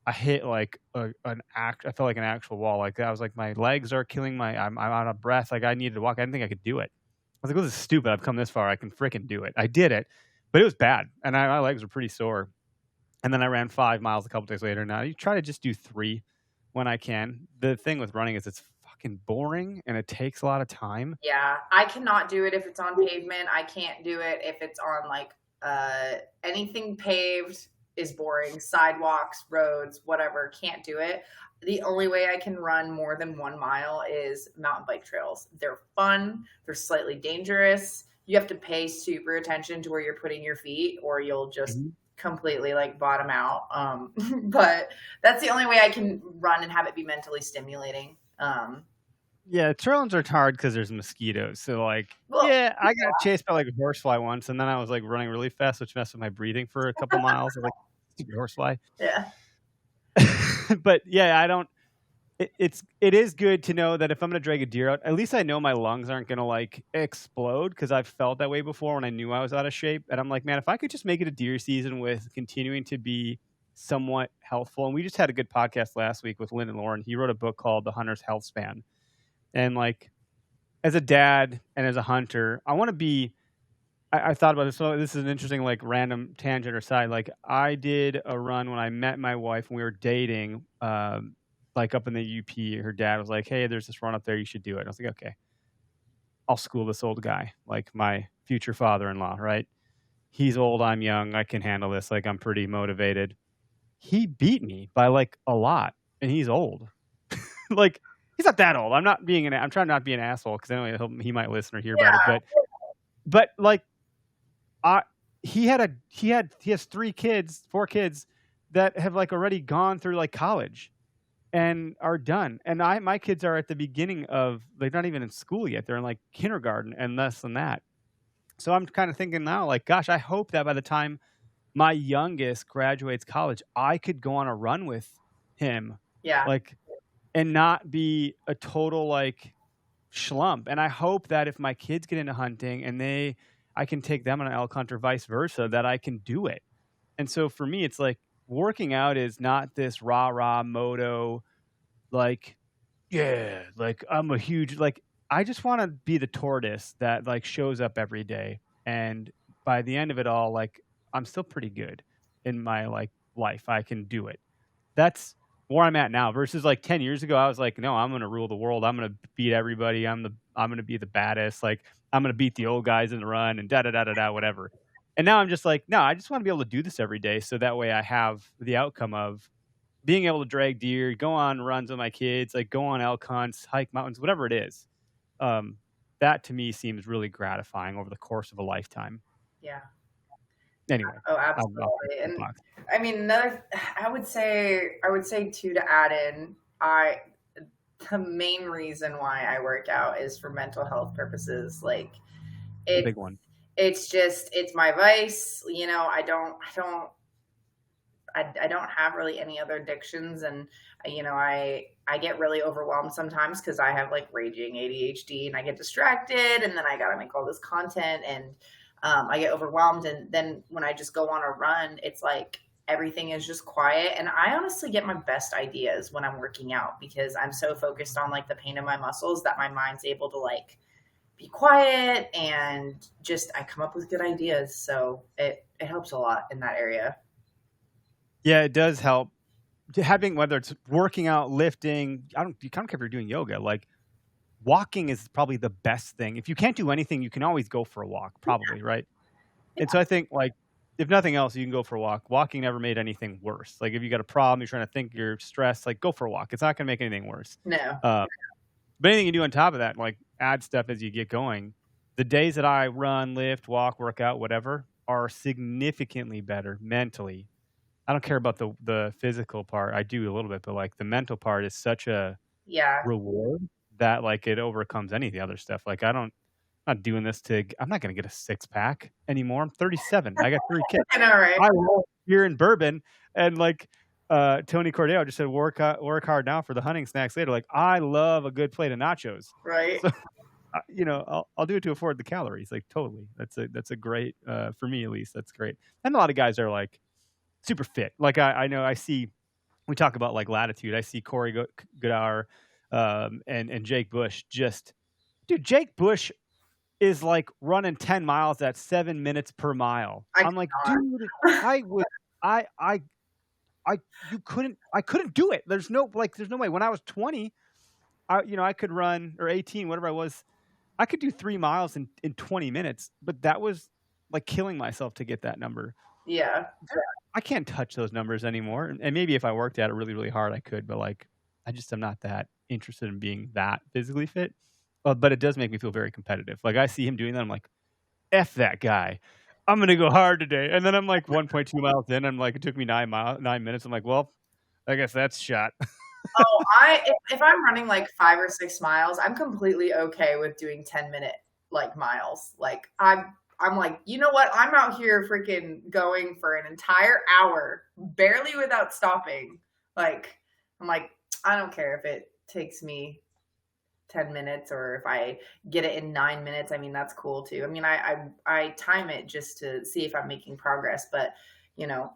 I hit like I felt like an actual wall. Like I was like, my legs are killing I'm out of breath. Like I needed to walk. I didn't think I could do it. I was like, this is stupid. I've come this far. I can freaking do it. I did it, but it was bad. And my legs were pretty sore. And then I ran 5 miles a couple days later. Now you try to just do 3 when I can. The thing with running is it's fucking boring and it takes a lot of time. Yeah, I cannot do it if it's on pavement. I can't do it if it's on like anything paved is boring. Sidewalks, roads, whatever, can't do it. The only way I can run more than 1 mile is mountain bike trails. They're fun. They're slightly dangerous. You have to pay super attention to where you're putting your feet or you'll just completely like bottom out. But that's the only way I can run and have it be mentally stimulating. Yeah, trail runs are hard because there's mosquitoes. So I got chased by like a horsefly once, and then I was like running really fast, which messed with my breathing for a couple miles. Like stupid horsefly. Yeah. But yeah, I don't. It is good to know that if I'm gonna drag a deer out, at least I know my lungs aren't gonna like explode because I've felt that way before when I knew I was out of shape. And I'm like, man, if I could just make it a deer season with continuing to be somewhat healthful. And we just had a good podcast last week with Lyndon Lauren. He wrote a book called The Hunter's Health Span. And like, as a dad and as a hunter, I want to be. I thought about this. So this is an interesting, like, random tangent or side. Like, I did a run when I met my wife when we were dating. Like up in the UP, her dad was like, "Hey, there's this run up there. You should do it." And I was like, "Okay, I'll school this old guy, like my future father-in-law, right? He's old. I'm young. I can handle this. Like, I'm pretty motivated." He beat me by like a lot, and he's old. Like. He's not that old. I'm trying not to be an asshole because I know he might listen or hear about it. But like, he has 4 kids that have like already gone through like college and are done. And my kids are at the beginning of, they're not even in school yet. They're in like kindergarten and less than that. So I'm kind of thinking now, like, gosh, I hope that by the time my youngest graduates college, I could go on a run with him. Yeah. Like. And not be a total like schlump. And I hope that if my kids get into hunting and I can take them on an elk hunt or vice versa, that I can do it. And so for me, it's like working out is not this rah moto, like, yeah, like I'm a huge, like, I just want to be the tortoise that like shows up every day. And by the end of it all, like I'm still pretty good in my like life. I can do it. That's where I'm at now versus like 10 years ago. I was like, no, I'm going to rule the world. I'm going to beat everybody. I'm going to be the baddest. Like I'm going to beat the old guys in the run and whatever. And now I'm just like, no, I just want to be able to do this every day. So that way I have the outcome of being able to drag deer, go on runs with my kids, like go on elk hunts, hike mountains, whatever it is. That to me seems really gratifying over the course of a lifetime. Yeah. Anyway. Oh, absolutely. And I mean, I would say too, to add in, the main reason why I work out is for mental health purposes. Like it's a big one. It's my vice. You know, I don't have really any other addictions. And, you know, I get really overwhelmed sometimes because I have like raging ADHD and I get distracted and then I got to make all this content and, I get overwhelmed. And then when I just go on a run, it's like everything is just quiet. And I honestly get my best ideas when I'm working out because I'm so focused on like the pain of my muscles that my mind's able to like be quiet and just I come up with good ideas. So it helps a lot in that area. Yeah, it does help. Having, whether it's working out, lifting, I don't care if you're doing yoga, like walking is probably the best thing. If you can't do anything, you can always go for a walk, probably, right? Yeah. And so I think, like, if nothing else, you can go for a walk. Walking never made anything worse. Like, if you got a problem, you're trying to think, you're stressed, like, go for a walk. It's not going to make anything worse. No. But anything you do on top of that, like, add stuff as you get going. The days that I run, lift, walk, work out, whatever, are significantly better mentally. I don't care about the physical part. I do a little bit, but, like, the mental part is such a reward that, like, it overcomes any of the other stuff. Like, I'm not doing this I'm not going to get a six pack anymore. I'm 37. I got 3 kids. I know, right? I love beer and bourbon. And like, Tony Cordeo just said, work hard now for the hunting snacks later. Like, I love a good plate of nachos. Right. So, I'll do it to afford the calories. Like, totally. That's a great, for me at least, that's great. And a lot of guys are like super fit. Like, I know we talk about like latitude. I see Corey Goodhour, and Jake Bush dude, Jake Bush is like running 10 miles at 7 minutes per mile. I'm like, dude, I couldn't do it. There's no way. When I was 20, I could run, or 18, whatever I was, I could do 3 miles in 20 minutes, but that was like killing myself to get that number. Yeah. I can't touch those numbers anymore. And maybe if I worked at it really, really hard, I could, but like, I just am not that interested in being that physically fit. But it does make me feel very competitive. Like, I see him doing that, I'm like, F that guy. I'm going to go hard today. And then I'm like 1.2 miles in. I'm like, it took me 9 minutes. I'm like, well, I guess that's shot. Oh, if I'm running like 5 or 6 miles, I'm completely okay with doing 10-minute like miles. Like I'm like, you know what? I'm out here freaking going for an entire hour, barely without stopping. Like, I'm like, I don't care if it takes me 10 minutes or if I get it in 9 minutes. I mean, that's cool too. I mean, I time it just to see if I'm making progress, but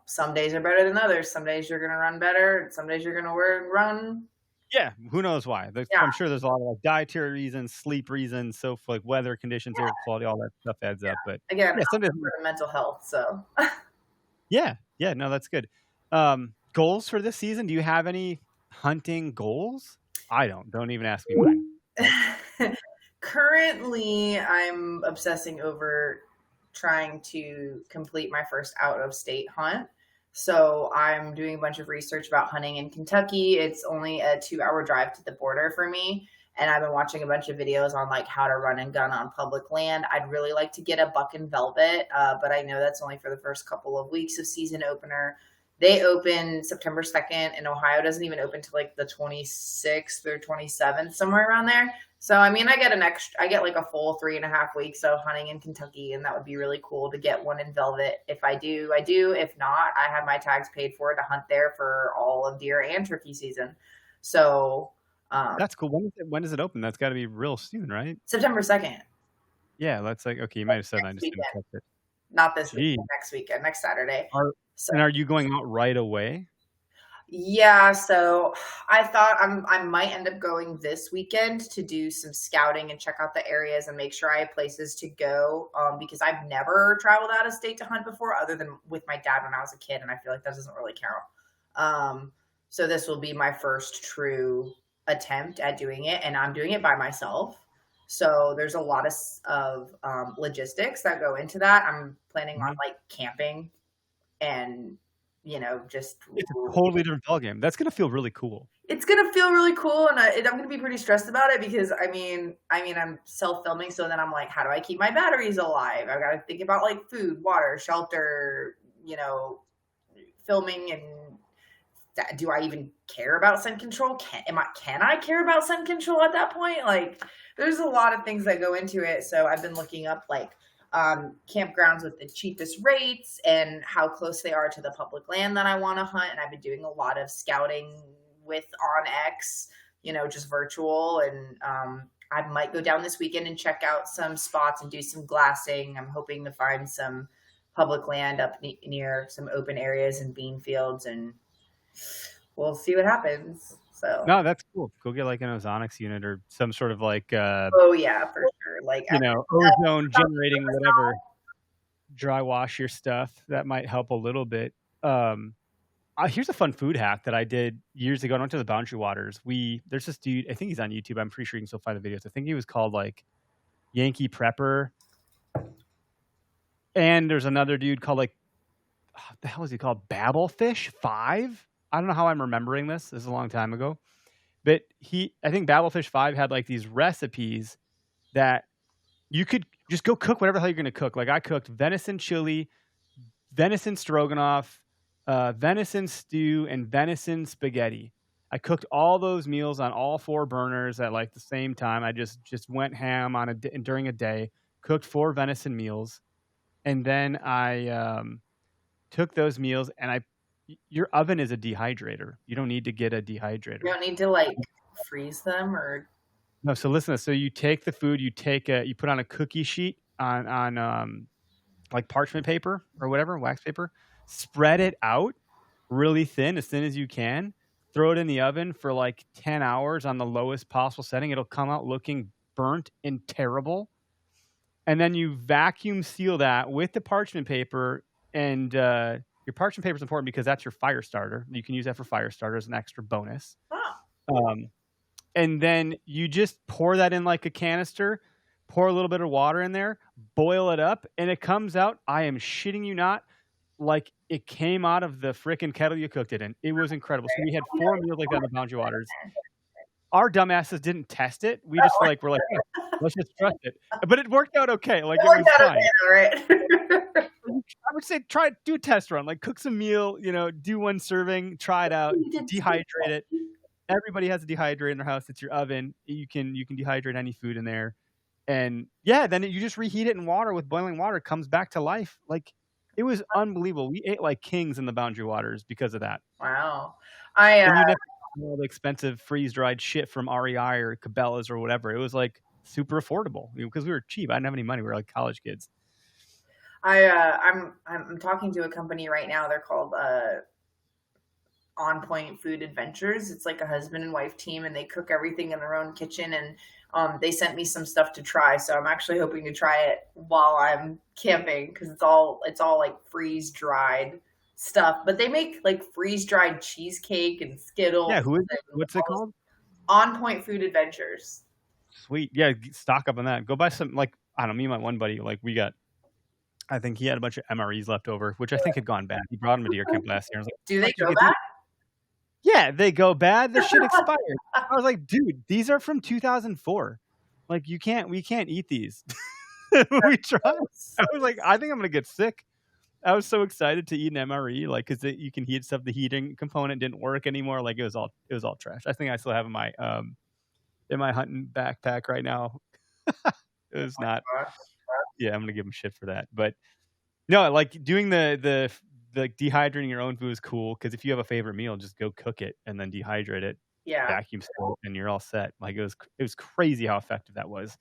some days are better than others. Some days you're going to run better. Some days you're going to run. Yeah. Who knows why? I'm sure there's a lot of like dietary reasons, sleep reasons. So for like weather conditions, air quality, all that stuff adds up. But again, sometimes mental health. So yeah. No, that's good. Goals for this season. Do you have any hunting goals? I don't even ask me mine. Currently, I'm obsessing over trying to complete my first out-of-state hunt. So I'm doing a bunch of research about hunting in Kentucky. It's only a 2-hour drive to the border for me. And I've been watching a bunch of videos on like how to run and gun on public land. I'd really like to get a buck and velvet, but I know that's only for the first couple of weeks of season opener. They open September 2nd, and Ohio doesn't even open till like the 26th or 27th, somewhere around there. So, I mean, I get like a full 3.5 weeks of hunting in Kentucky, and that would be really cool to get one in velvet. If I do, I do. If not, I have my tags paid for to hunt there for all of deer and turkey season. So, that's cool. When does it open? That's got to be real soon, right? September 2nd. Yeah, that's like, okay, you might have said I just didn't catch it. Not this weekend, next weekend, next Saturday. And are you going out right away? Yeah, so I thought I might end up going this weekend to do some scouting and check out the areas and make sure I have places to go, because I've never traveled out of state to hunt before other than with my dad when I was a kid, and I feel like that doesn't really count. So this will be my first true attempt at doing it, and I'm doing it by myself. So there's a lot of logistics that go into that. I'm planning on like camping and just it's a totally different ballgame. That's gonna feel really cool. It's gonna feel really cool, and I'm gonna be pretty stressed about it because I mean I'm self-filming, so then I'm like, how do I keep my batteries alive? I've got to think about like food, water, shelter, filming, and do I even care about scent control? Can I care about scent control at that point? Like, there's a lot of things that go into it. So I've been looking up like campgrounds with the cheapest rates and how close they are to the public land that I want to hunt. And I've been doing a lot of scouting with on X, just virtual. And I might go down this weekend and check out some spots and do some glassing. I'm hoping to find some public land up near some open areas and bean fields, and we'll see what happens. So No, that's cool. Go get like an ozonics unit or some sort of like oh yeah, for sure. Like ozone generating whatever. Dry wash your stuff. That might help a little bit. Here's a fun food hack that I did years ago. I went to the Boundary Waters. There's this dude. I think he's on YouTube. I'm pretty sure you can still find the videos. I think he was called like Yankee Prepper. And there's another dude called like, what the hell is he called? Babblefish 5. I don't know how I'm remembering this. This is a long time ago. But I think Babblefish 5 had like these recipes that you could just go cook whatever the hell you're going to cook. Like I cooked venison chili, venison stroganoff, venison stew, and venison spaghetti. I cooked all those meals on all 4 burners at like the same time. I just went ham during a day, cooked 4 venison meals, and then I took those meals and your oven is a dehydrator. You don't need to get a dehydrator. You don't need to like freeze them or no. So listen, so you take the food, you put on a cookie sheet on like parchment paper or whatever, wax paper, spread it out really thin, as thin as you can, throw it in the oven for like 10 hours on the lowest possible setting. It'll come out looking burnt and terrible. And then you vacuum seal that with the parchment paper, and your parchment paper is important because that's your fire starter. You can use that for fire starter as an extra bonus. oh. And then you just pour that in like a canister, pour a little bit of water in there, boil it up, and it comes out, I am shitting you not, like it came out of the frickin' kettle you cooked it in. It was incredible. So we had 4 meals like that in the Boundary Waters. Our dumbasses didn't test it. We just we're like, let's just trust it. But it worked out okay. Like it was fine. Right. I would say do a test run. Like cook some meal, do 1 serving, try it out, dehydrate it. Everybody has a dehydrator in their house. It's your oven. You can dehydrate any food in there. And yeah, then you just reheat it in water with boiling water. It comes back to life. Like it was unbelievable. We ate like kings in the Boundary Waters because of that. Wow. And you never got all the expensive freeze-dried shit from REI or Cabela's or whatever. It was like super affordable because we were cheap. I didn't have any money. We were like college kids. I'm talking to a company right now. They're called On Point Food Adventures. It's like a husband and wife team, and they cook everything in their own kitchen. And they sent me some stuff to try, so I'm actually hoping to try it while I'm camping because it's all like freeze dried stuff. But they make like freeze dried cheesecake and Skittles. Yeah, what's it called? On Point Food Adventures. Sweet, yeah. Stock up on that. Go buy some. Like I don't know. Me and my one buddy, like I think he had a bunch of MREs left over, which I think had gone bad. He brought them to deer camp last year. I was like, do they go bad? Yeah, they go bad. The shit expired. I was like, dude, these are from 2004. Like, we can't eat these. We tried. I was like, I think I'm gonna get sick. I was so excited to eat an MRE, like, because you can heat stuff. The heating component didn't work anymore. Like, it was all trash. I think I still have in my hunting backpack right now. It was not. Yeah, I'm gonna give them shit for that. But no, like doing the dehydrating your own food is cool because if you have a favorite meal, just go cook it and then dehydrate it. Yeah. Vacuum seal it, and you're all set. Like it was crazy how effective that was.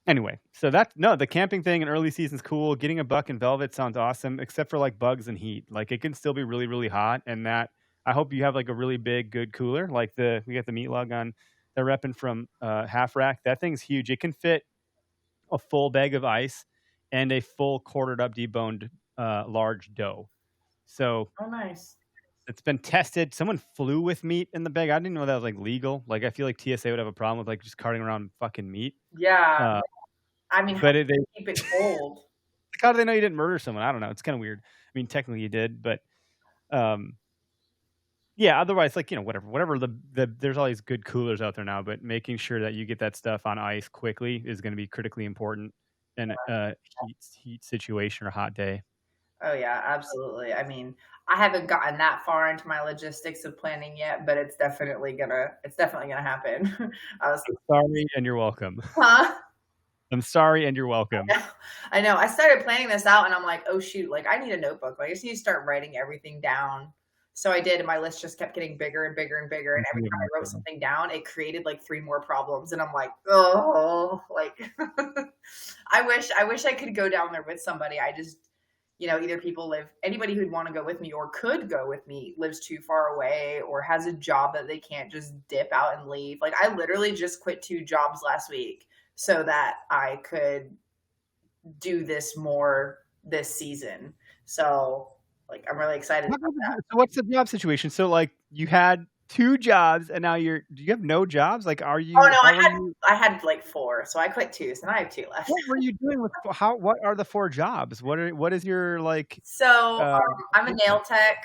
Anyway, so the camping thing in early season's cool. Getting a buck and velvet sounds awesome, except for like bugs and heat. Like it can still be really, really hot, and that I hope you have like a really big, good cooler. Like we got the meat lug on. They're repping from Half Rack. That thing's huge. It can fit a full bag of ice and a full quartered up, deboned large doe. So nice. It's been tested. Someone flew with meat in the bag. I didn't know that was like legal. Like I feel like TSA would have a problem with like just carting around fucking meat. Yeah. I mean, but they keep it cold. How do they know you didn't murder someone? I don't know. It's kind of weird. I mean, technically you did, but yeah. Otherwise, like whatever. There's all these good coolers out there now, but making sure that you get that stuff on ice quickly is going to be critically important in a heat situation or hot day. Oh yeah, absolutely. I mean, I haven't gotten that far into my logistics of planning yet, but it's definitely gonna happen. I'm sorry, and you're welcome. Huh? I'm sorry, and you're welcome. I know. I started planning this out, and I'm like, oh shoot! Like, I need a notebook. Like, I just need to start writing everything down So I did, and my list just kept getting bigger and bigger and bigger. And every time I wrote something down, it created like 3 more problems. And I'm like, oh, like I wish I could go down there with somebody. I just, either anybody who'd want to go with me or could go with me lives too far away or has a job that they can't just dip out and leave. Like I literally just quit 2 jobs last week so that I could do this more this season. So like, I'm really excited about that. So what's the job situation? So like you had 2 jobs and now do you have no jobs? Like, are you? Oh no, I had like 4, so I quit 2, so now I have 2 left. What were you doing with what are the 4 jobs? What is your like? So I'm a nail tech.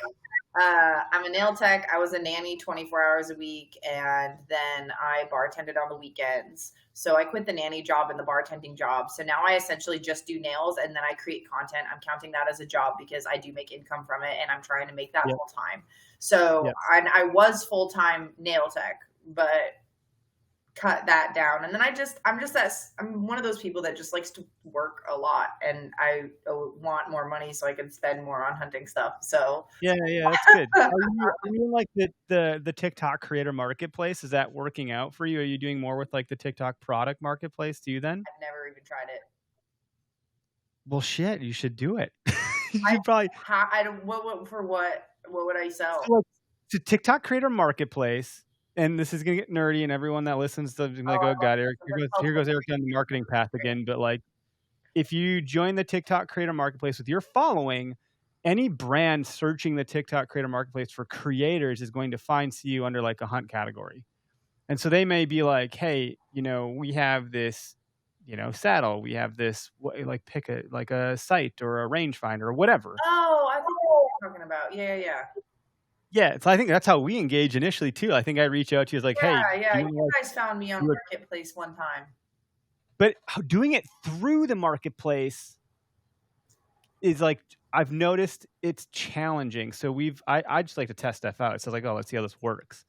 I was a nanny 24 hours a week, and then I bartended on the weekends. So I quit the nanny job and the bartending job. So now I essentially just do nails, and then I create content. I'm counting that as a job because I do make income from it, and I'm trying to make that full time. So I was full time nail tech, but cut that down. And then I'm one of those people that just likes to work a lot, and I want more money so I can spend more on hunting stuff. So yeah, that's good. Are you like the TikTok creator marketplace? Is that working out for you? Are you doing more with like the TikTok product marketplace? Do you then? I've never even tried it. Well, shit, you should do it. You should probably. What would I sell? So TikTok creator marketplace. And this is gonna get nerdy, and everyone that listens to like, oh god, Eric, here goes Eric down the marketing path again. But like, if you join the TikTok creator marketplace with your following, any brand searching the TikTok creator marketplace for creators is going to see you under like a hunt category. And so they may be like, hey, we have this, saddle, we have this, like pick a sight or a rangefinder or whatever. Oh, I think that's what you're talking about. Yeah. Yeah, so I think that's how we engage initially too. I think I reach out to you as like, hey, you guys found me on Marketplace one time. But doing it through the marketplace is like, I've noticed it's challenging. So I just like to test stuff out. So it's like, oh, let's see how this works.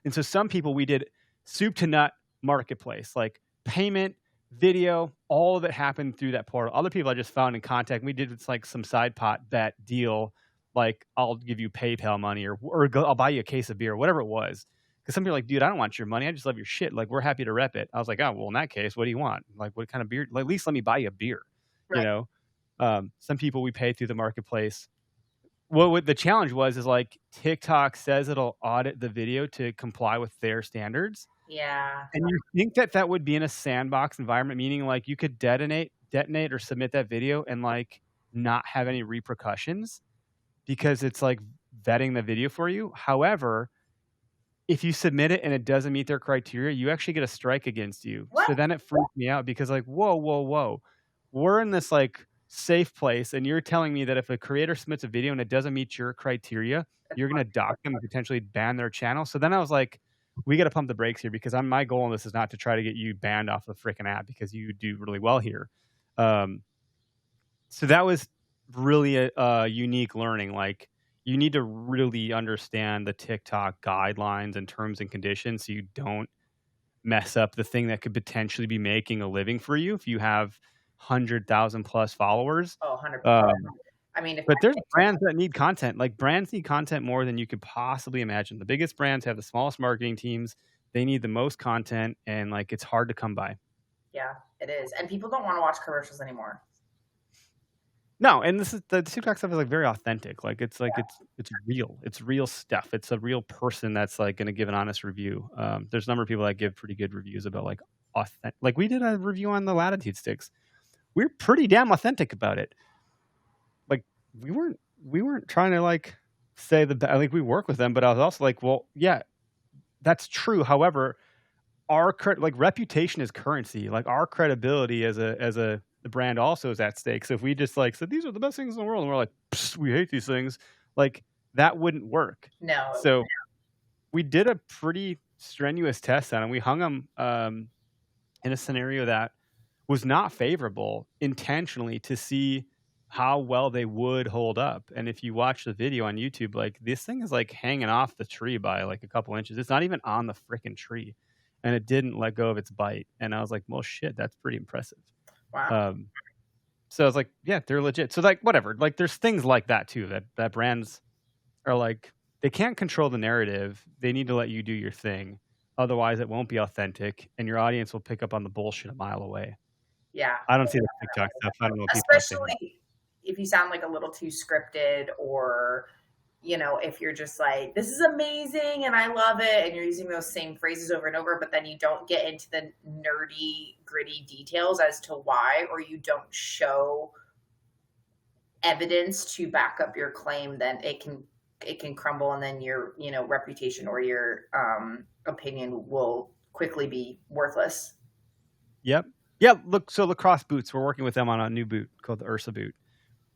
And so some people, we did soup to nut marketplace, like payment, video, all of it happened through that portal. Other people I just found in contact. We did it's like some side pot bet deal. Like, I'll give you PayPal money or I'll buy you a case of beer, whatever it was. Because some people are like, dude, I don't want your money. I just love your shit. Like, we're happy to rep it. I was like, oh, well, in that case, what do you want? Like, what kind of beer? Like, at least let me buy you a beer, right. Some people we pay through the marketplace. What the challenge is like TikTok says it'll audit the video to comply with their standards. Yeah. And you think that would be in a sandbox environment, meaning like you could detonate or submit that video and like not have any repercussions, because it's like vetting the video for you. However, if you submit it and it doesn't meet their criteria, you actually get a strike against you. What? So then it freaked me out because like, whoa. We're in this like safe place, and you're telling me that if a creator submits a video and it doesn't meet your criteria, you're going to dock them and potentially ban their channel. So then I was like, we got to pump the brakes here, because my goal in this is not to try to get you banned off the freaking app, because you do really well here. So that was really a unique learning. Like, you need to really understand the TikTok guidelines and terms and conditions so you don't mess up the thing that could potentially be making a living for you if you have 100,000 plus followers. Oh, 100%. I mean, but there's brands that need content. Like, brands need content more than you could possibly imagine. The biggest brands have the smallest marketing teams. They need the most content, and like, it's hard to come by. Yeah, it is. And people don't want to watch commercials anymore. No, and this is the TikTok stuff is like very authentic. Like, it's like it's real. It's real stuff. It's a real person that's like going to give an honest review. There's a number of people that give pretty good reviews about like authentic. Like, we did a review on the Latitude sticks. We're pretty damn authentic about it. Like, we weren't trying to like say I think we work with them, but I was also like, well, yeah, that's true. However, our reputation is currency. Like, our credibility as a the brand also is at stake. So if we just like said these are the best things in the world, and we're like, we hate these things, like, that wouldn't work. No. So we did a pretty strenuous test on them. We hung them in a scenario that was not favorable intentionally to see how well they would hold up. And if you watch the video on YouTube, like, this thing is like hanging off the tree by like a couple inches. It's not even on the freaking tree, and it didn't let go of its bite. And I was like, well, shit, that's pretty impressive. Wow. So I was like, yeah, they're legit. So like, whatever, like, there's things like that too, that brands are like, they can't control the narrative. They need to let you do your thing. Otherwise, it won't be authentic, and your audience will pick up on the bullshit a mile away. Yeah. I don't see the TikTok stuff. I don't know what people are saying. Especially if you sound like a little too scripted, or, you know, if you're just like, this is amazing and I love it, and you're using those same phrases over and over, but then you don't get into the nerdy, gritty details as to why, or you don't show evidence to back up your claim, then it can crumble, and then your, you know, reputation or your opinion will quickly be worthless. Yep. Yeah. Look, so lacrosse boots, we're working with them on a new boot called the Ursa boot.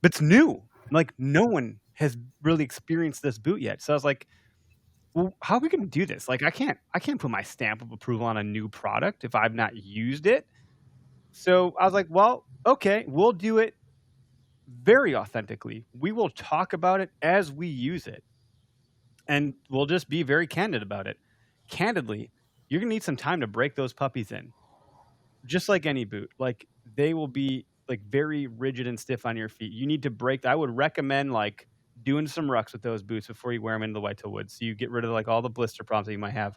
But it's new. Like, no one has really experienced this boot yet. So I was like, well, how are we going to do this? Like, I can't put my stamp of approval on a new product if I've not used it. So I was like, well, okay, we'll do it very authentically. We will talk about it as we use it. And we'll just be very candid about it. Candidly, you're going to need some time to break those puppies in. Just like any boot. Like, they will be like very rigid and stiff on your feet. You need to break. I would recommend like doing some rucks with those boots before you wear them into the Whitetail Woods, so you get rid of like all the blister problems that you might have.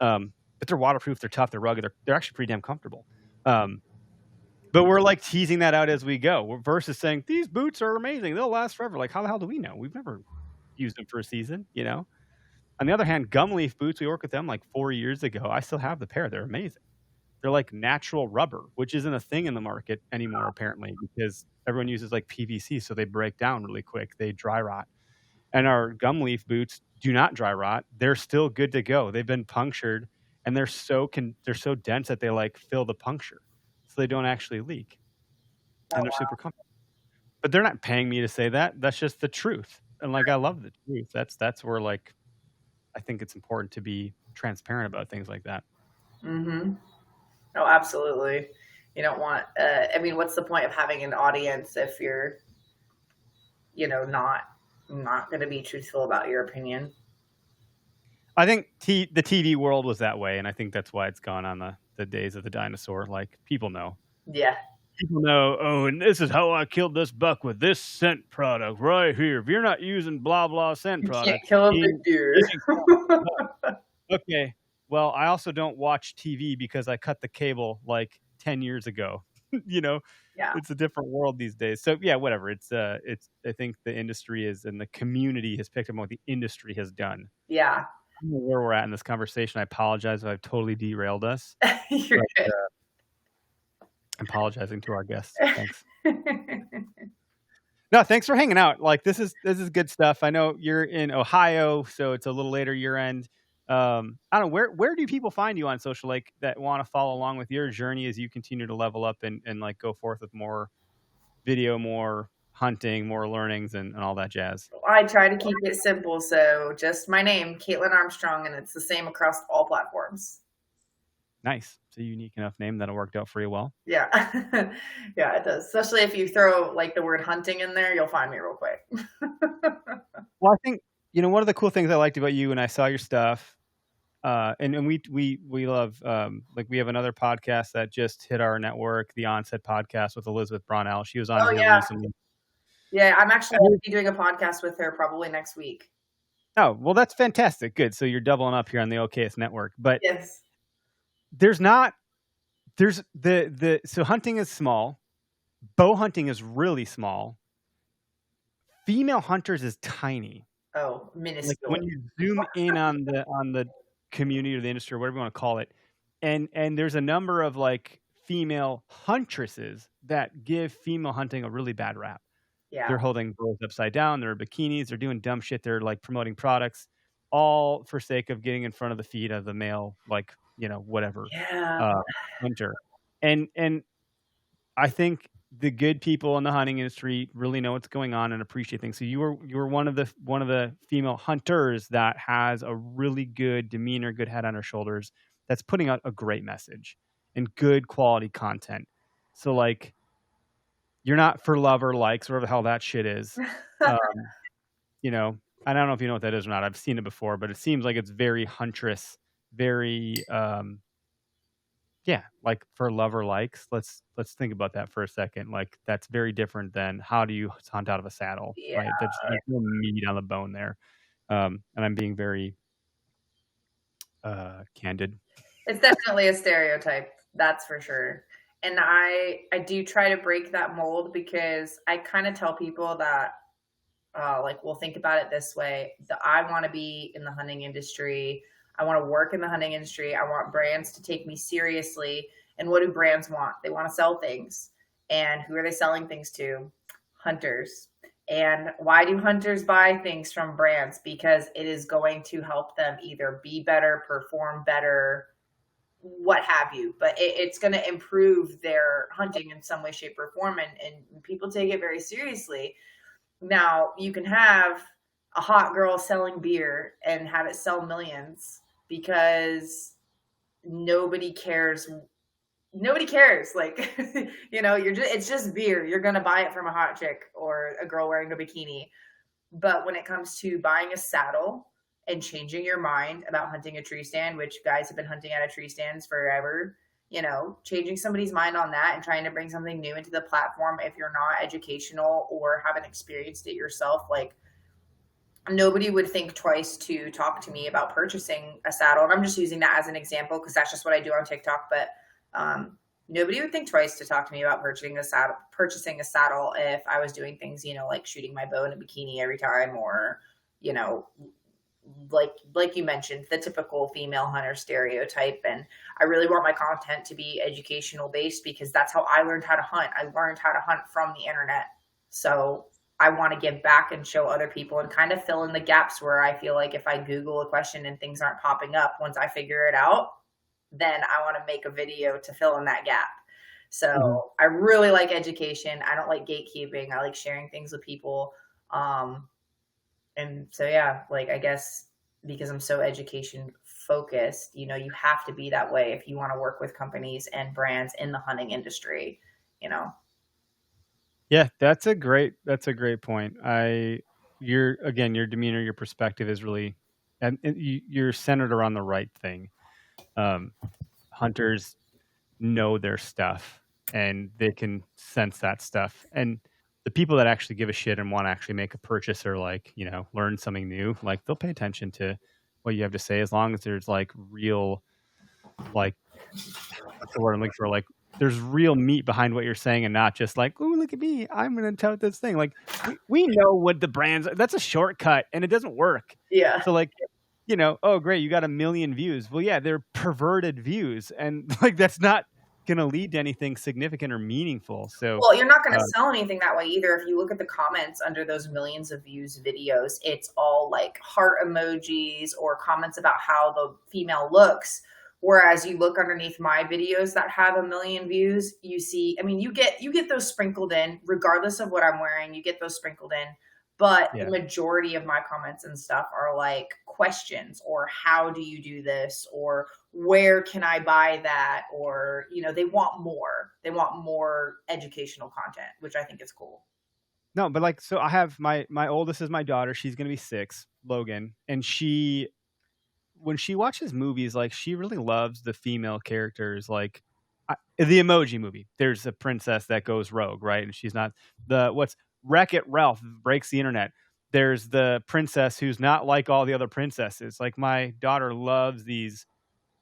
But they're waterproof, they're tough, they're rugged, they're actually pretty damn comfortable. But we're like teasing that out as we go, versus saying these boots are amazing, they'll last forever. Like, how the hell do we know? We've never used them for a season, you know. On the other hand, gum leaf boots, we worked with them like 4 years ago. I still have the pair. They're amazing. They're like natural rubber, which isn't a thing in the market anymore, apparently, because everyone uses like PVC, so they break down really quick. They dry rot. And our gum leaf boots do not dry rot. They're still good to go. They've been punctured, and they're so dense that they like fill the puncture, so they don't actually leak. And they're super comfortable. But they're not paying me to say that. That's just the truth. And like, I love the truth. That's where like I think it's important to be transparent about things like that. Mm-hmm. Oh, absolutely. You don't want, I mean, what's the point of having an audience if you're, you know, not going to be truthful about your opinion? I think the TV world was that way, and I think that's why it's gone on the days of the dinosaur. Like, people know. Yeah. People know, oh, and this is how I killed this buck with this scent product right here. If you're not using blah, blah scent product. You can't kill a big deer. Okay. Well, I also don't watch TV because I cut the cable like 10 years ago. You know, yeah. It's a different world these days. So yeah, whatever. It's I think the industry is, and the community has picked up on what the industry has done. Yeah. I don't know where we're at in this conversation. I apologize if I've totally derailed us. You're good. I'm apologizing to our guests. Thanks. No, thanks for hanging out. Like, this is good stuff. I know you're in Ohio, so it's a little later year end. I don't know, where do people find you on social, like, that want to follow along with your journey as you continue to level up and like go forth with more video, more hunting, more learnings, and all that jazz? I try to keep it simple, so just my name, Katelyn Armstrong, and it's the same across all platforms. Nice. It's a unique enough name that it worked out for you well. Yeah. Yeah, it does. Especially if you throw like the word hunting in there, you'll find me real quick. Well, I think, you know, one of the cool things I liked about you, and I saw your stuff, and we love, like, we have another podcast that just hit our network, the Onset podcast with Elizabeth Brownell. She was on here recently. Yeah, I'm actually going to be doing a podcast with her probably next week. Oh, well, that's fantastic. Good. So you're doubling up here on the Okayest network. But yes. So hunting is small. Bow hunting is really small. Female hunters is tiny. Oh, minuscule. Like, when you zoom in on the community or the industry or whatever you want to call it, and there's a number of like female huntresses that give female hunting a really bad rap. Yeah. They're holding bows upside down, they're bikinis, they're doing dumb shit, they're like promoting products, all for sake of getting in front of the feet of the male, like, you know, whatever, hunter. And I think the good people in the hunting industry really know what's going on and appreciate things. So you were one of the female hunters that has a really good demeanor, good head on her shoulders, that's putting out a great message and good quality content. So like, you're not for love or likes, whatever the hell that shit is. You know, I don't know if you know what that is or not. I've seen it before, but it seems like it's very huntress, very yeah, like for love or likes. Let's think about that for a second. Like, that's very different than how do you hunt out of a saddle, right? There's no meat on the bone there. And I'm being very candid. It's definitely a stereotype, that's for sure. And I do try to break that mold because I kind of tell people that like, we'll think about it this way: that I want to be in the hunting industry. I want to work in the hunting industry. I want brands to take me seriously. And what do brands want? They want to sell things. And who are they selling things to? Hunters. And why do hunters buy things from brands? Because it is going to help them either be better, perform better, what have you. But it's going to improve their hunting in some way, shape, or form. And people take it very seriously. Now, you can have a hot girl selling beer and have it sell millions because nobody cares. Nobody cares. Like, it's just beer. You're going to buy it from a hot chick or a girl wearing a bikini. But when it comes to buying a saddle and changing your mind about hunting a tree stand, which guys have been hunting out of tree stands forever, changing somebody's mind on that and trying to bring something new into the platform, if you're not educational or haven't experienced it yourself, like, nobody would think twice to talk to me about purchasing a saddle. And I'm just using that as an example because that's just what I do on TikTok. But nobody would think twice to talk to me about purchasing a saddle if I was doing things, like shooting my bow in a bikini every time, or, like you mentioned, the typical female hunter stereotype. And I really want my content to be educational based because that's how I learned how to hunt. I learned how to hunt from the internet. So I want to give back and show other people and kind of fill in the gaps where I feel like if I Google a question and things aren't popping up, once I figure it out, then I want to make a video to fill in that gap. So I really like education. I don't like gatekeeping. I like sharing things with people. And so, yeah, like, I guess because I'm so education focused, you have to be that way if you want to work with companies and brands in the hunting industry, Yeah, that's a great point. Your demeanor, your perspective is really, and you're centered around the right thing. Hunters know their stuff and they can sense that stuff. And the people that actually give a shit and want to actually make a purchase or learn something new, like, they'll pay attention to what you have to say, as long as there's real, what's the word I'm looking for? There's real meat behind what you're saying and not just oh, look at me, I'm going to tout this thing. We know what the brands, that's a shortcut and it doesn't work. Yeah. So oh, great, you got 1 million views. Well, yeah, they're perverted views. And that's not going to lead to anything significant or meaningful. So, well, you're not going to sell anything that way either. If you look at the comments under those millions of views videos, it's all heart emojis or comments about how the female looks. Whereas you look underneath my videos that have 1 million views, you see, you get those sprinkled in, regardless of what I'm wearing, you get those sprinkled in. But the majority of my comments and stuff are questions, or how do you do this, or where can I buy that, or they want more educational content, which I think is cool. No, but so I have my oldest is my daughter. She's gonna be 6, Logan, and when she watches movies, she really loves the female characters. The Emoji Movie, there's a princess that goes rogue, right? And she's not Wreck-It Ralph breaks the internet. There's the princess who's not like all the other princesses. My daughter loves these.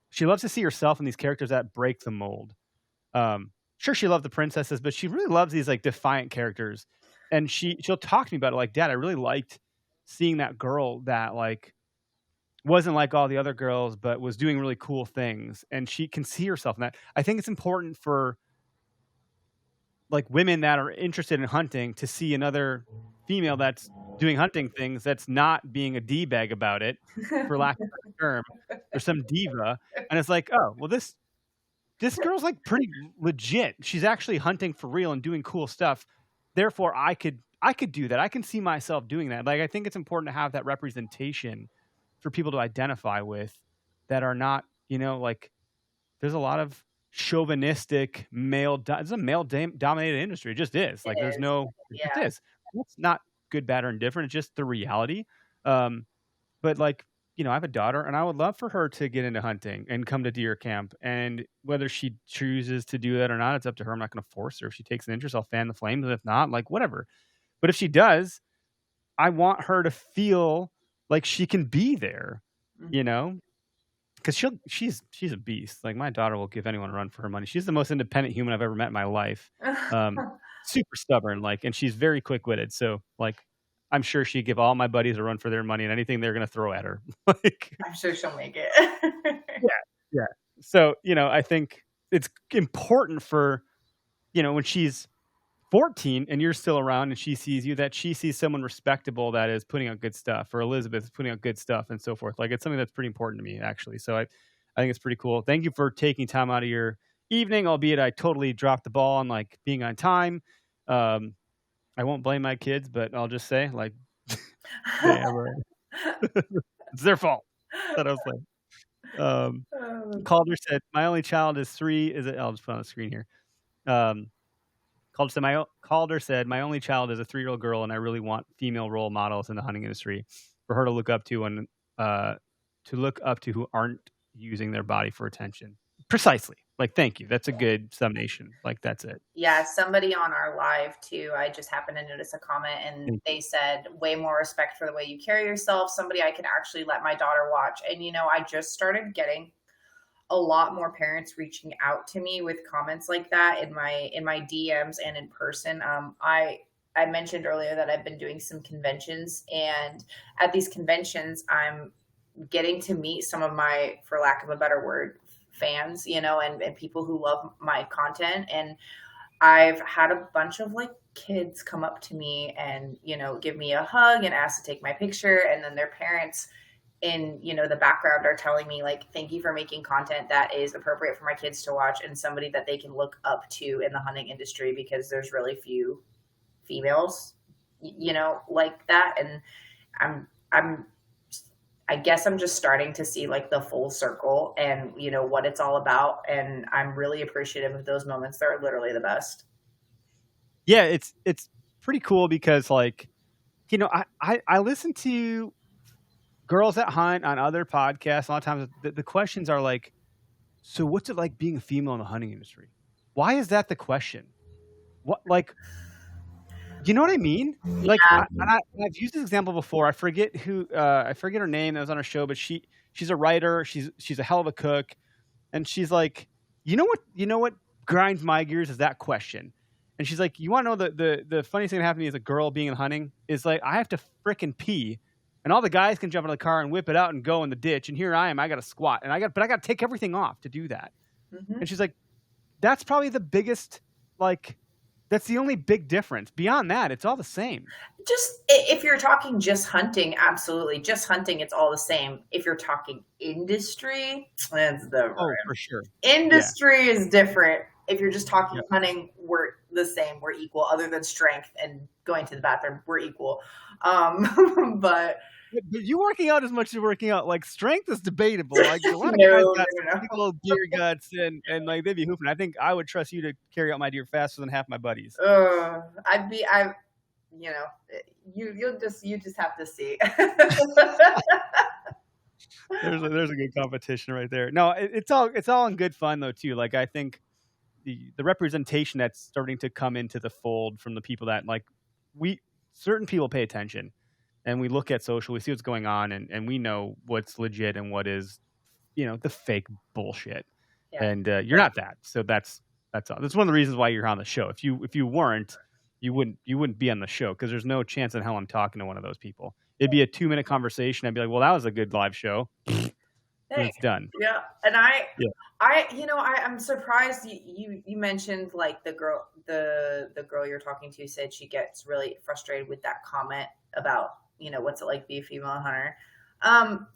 She loves to see herself in these characters that break the mold. Sure, she loved the princesses, but she really loves these defiant characters. And she'll talk to me about it. Dad, I really liked seeing that girl that wasn't like all the other girls, but was doing really cool things. And she can see herself in that. I think it's important for women that are interested in hunting to see another female that's doing hunting things, that's not being a D-bag about it, for lack of a better term, or some diva. And it's oh, well, this girl's pretty legit. She's actually hunting for real and doing cool stuff. Therefore, I could do that. I can see myself doing that. I think it's important to have that representation for people to identify with, that are not, there's a lot of chauvinistic it's a male dominated industry. It just is. It just is. It's not good, bad, or indifferent. It's just the reality. But I have a daughter, and I would love for her to get into hunting and come to deer camp. And whether she chooses to do that or not, it's up to her. I'm not going to force her. If she takes an interest, I'll fan the flames. And if not, whatever. But if she does, I want her to feel like she can be there, Mhm. you know, because she's a beast. Like my daughter will give anyone a run for her money. She's the most independent human I've ever met in my life. Super stubborn, like, and she's very quick witted. So like, I'm sure she'd give all my buddies a run for their money and anything they're gonna throw at her. Like, I'm sure she'll make it. yeah, yeah. So I think it's important for when she's 14 and you're still around and she sees you, that she sees someone respectable that is putting out good stuff, or Elizabeth is putting out good stuff and so forth. Like, it's something that's pretty important to me, actually. So I think it's pretty cool. Thank you for taking time out of your evening, albeit I totally dropped the ball on like being on time. I won't blame my kids, but I'll just say like they ever it's their fault. That's what I was saying. Calder said, "My only child is 3." Is it? I'll just put it on the screen here. Calder said, "My only child is a 3-year-old girl, and I really want female role models in the hunting industry for her to look up to and who aren't using their body for attention." Precisely. Like, thank you. That's a good summation. Like, that's it. Yeah, somebody on our live too, I just happened to notice a comment and they said, way more respect for the way you carry yourself. Somebody I could actually let my daughter watch. And, I just started getting a lot more parents reaching out to me with comments like that in my DMs and in person. I mentioned earlier that I've been doing some conventions, and at these conventions, I'm getting to meet some of my, for lack of a better word, fans, and people who love my content. And I've had a bunch of like kids come up to me and, give me a hug and ask to take my picture. And then their parents in, the background are telling me like, thank you for making content that is appropriate for my kids to watch and somebody that they can look up to in the hunting industry, because there's really few females, like that. And I guess I'm just starting to see like the full circle and, what it's all about. And I'm really appreciative of those moments. They're literally the best. Yeah, it's pretty cool because like, I listen to girls that hunt on other podcasts. A lot of times the questions are like, so what's it like being a female in the hunting industry? Why is that the question? What, like, you know what I mean? Yeah. Like, I've used this example before. I forget her name that was on our show, but she's a writer. She's a hell of a cook. And she's like, you know what grinds my gears is that question. And she's like, you want to know the funniest thing that happened to me as a girl being in hunting is like, I have to frickin' pee. And all the guys can jump in the car and whip it out and go in the ditch. And here I am, I got to squat. And I got to take everything off to do that. Mm-hmm. And she's like, that's probably the biggest, like, that's the only big difference. Beyond that, it's all the same. Just if you're talking just hunting, absolutely. Just hunting, it's all the same. If you're talking industry, that's different. Oh, for sure. Industry is different. If you're just talking hunting, we're the same. We're equal, other than strength and going to the bathroom. We're equal. But you working out as much as you're working out, like strength is debatable. Like a lot of guys got big old deer guts and like they'd be hooping. I think I would trust you to carry out my deer faster than half my buddies. You just have to see. There's a good competition right there. No, it's all in good fun though too. Like I think the representation that's starting to come into the fold from the people that like certain people pay attention. And we look at social, we see what's going on, and we know what's legit and what is, the fake bullshit. Yeah. And you're not that. So that's all. That's one of the reasons why you're on the show. If you weren't, you wouldn't be on the show, because there's no chance in hell I'm talking to one of those people. It'd be a 2-minute conversation. I'd be like, well, that was a good live show. It's done. Yeah. And I'm surprised you mentioned like the girl you're talking to said she gets really frustrated with that comment about, what's it like to be a female hunter.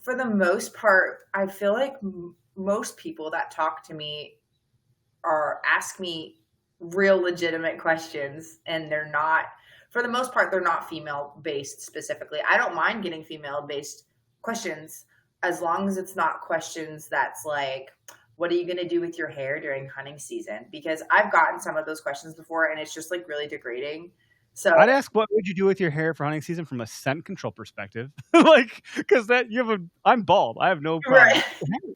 For the most part, I feel like most people that talk to me ask me real legitimate questions, and they're not, for the most part, they're not female based specifically. I don't mind getting female based questions as long as it's not questions that's like, what are you going to do with your hair during hunting season? Because I've gotten some of those questions before, and it's just like really degrading. So I'd ask, what would you do with your hair for hunting season from a scent control perspective? Like, because I'm bald. I have no problem. Right.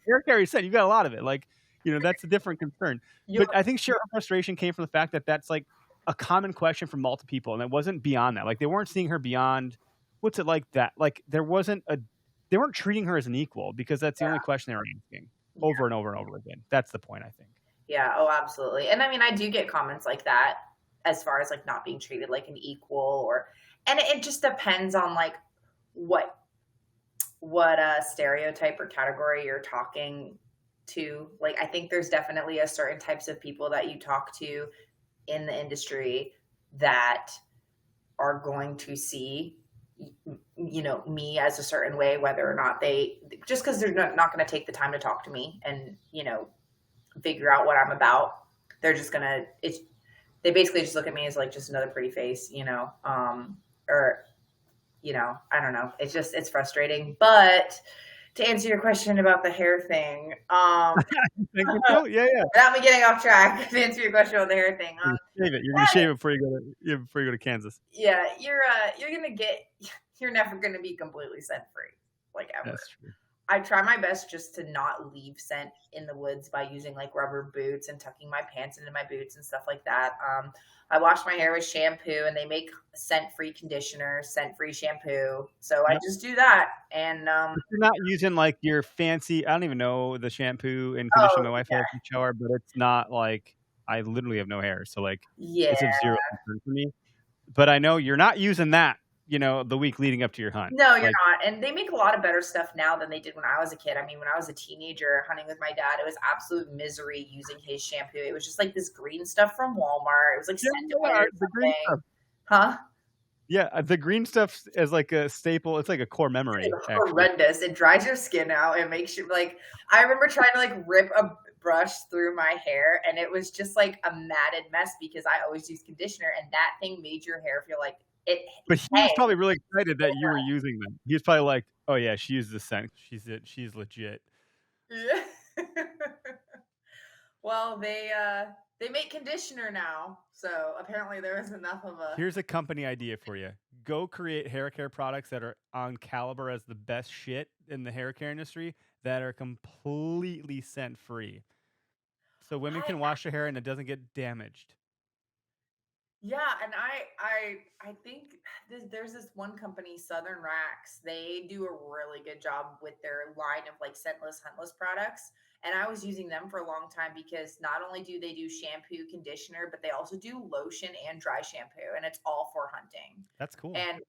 Hair carries scent. You got a lot of it. Like, that's a different concern. But I think her frustration came from the fact that that's like a common question from multiple people. And it wasn't beyond that. Like, they weren't seeing her beyond what's it like that? Like there wasn't a, they weren't treating her as an equal because that's the Yeah. only question they were asking Yeah. over and over and over again. That's the point, I think. Yeah. Oh, absolutely. And I mean, I do get comments like that as far as like not being treated like an equal, or, and it just depends on like what stereotype or category you're talking to. Like, I think there's definitely a certain types of people that you talk to in the industry that are going to see, you know, me as a certain way, whether or not they, just because they're not going to take the time to talk to me and, you know, figure out what I'm about. They're just going to, they basically just look at me as like just another pretty face, you know, or, you know, I don't know. It's just, it's frustrating. But to answer your question about the hair thing, yeah. without me getting off track, to answer your question about the hair thing, Shave it. You're gonna shave it before you go to Kansas. yeah, you're never gonna be completely scent free, like ever. That's true. I try my best just to not leave scent in the woods by using like rubber boots and tucking my pants into my boots and stuff like that. I wash my hair with shampoo, and they make scent-free conditioner, scent-free shampoo. So I just do that. And you're not using like your fancy, I don't even know the shampoo and conditioner my wife has in the shower, but it's not like, I literally have no hair. So like, it's of zero concern for me. But I know you're not using that, you know, the week leading up to your hunt. No, you're not. And they make a lot of better stuff now than they did when I was a kid. I mean, when I was a teenager hunting with my dad, it was absolute misery using his shampoo. It was just like this green stuff from Walmart. It was like the green stuff. Huh? Yeah, the green stuff is like a staple. It's like a core memory. It's horrendous. It dries your skin out. It makes you like, I remember trying to like rip a brush through my hair, and it was just like a matted mess because I always use conditioner, and that thing made your hair feel like it. But he was probably really excited that you were using them. He was probably like, "Oh yeah, she uses the scent. She's legit." Yeah. Well, they make conditioner now, so apparently there was enough of a. Here's a company idea for you: go create hair care products that are on caliber as the best shit in the hair care industry that are completely scent free, so women can wash their hair and it doesn't get damaged. Yeah, and I think there's this one company, Southern Racks. They do a really good job with their line of like scentless, huntless products. And I was using them for a long time because not only do they do shampoo, conditioner, but they also do lotion and dry shampoo, and it's all for hunting. That's cool. And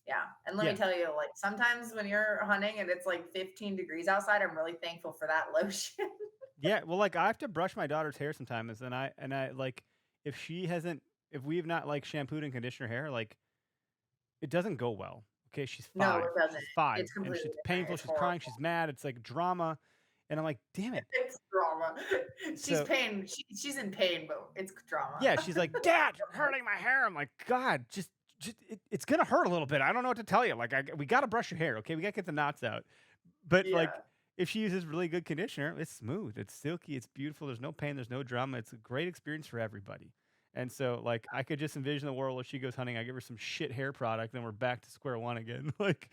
yeah, and let me tell you, like sometimes when you're hunting and it's like 15 degrees outside, I'm really thankful for that lotion. Yeah, well, like I have to brush my daughter's hair sometimes, and I like if we've not like shampooed and conditioned her hair, like it doesn't go well. Okay, she's 5. No, it doesn't. She's 5. It's completely and she's painful. She's crying. She's mad. It's like drama, and I'm like, damn it. It's drama. She's in pain, but it's drama. Yeah, she's like, Dad, you're hurting my hair. I'm like, God, just it's gonna hurt a little bit. I don't know what to tell you. Like, we gotta brush your hair. Okay, we gotta get the knots out. But like, if she uses really good conditioner, it's smooth, it's silky, it's beautiful. There's no pain. There's no drama. It's a great experience for everybody. And so, like, I could just envision the world if she goes hunting, I give her some shit hair product, then we're back to square one again. Like,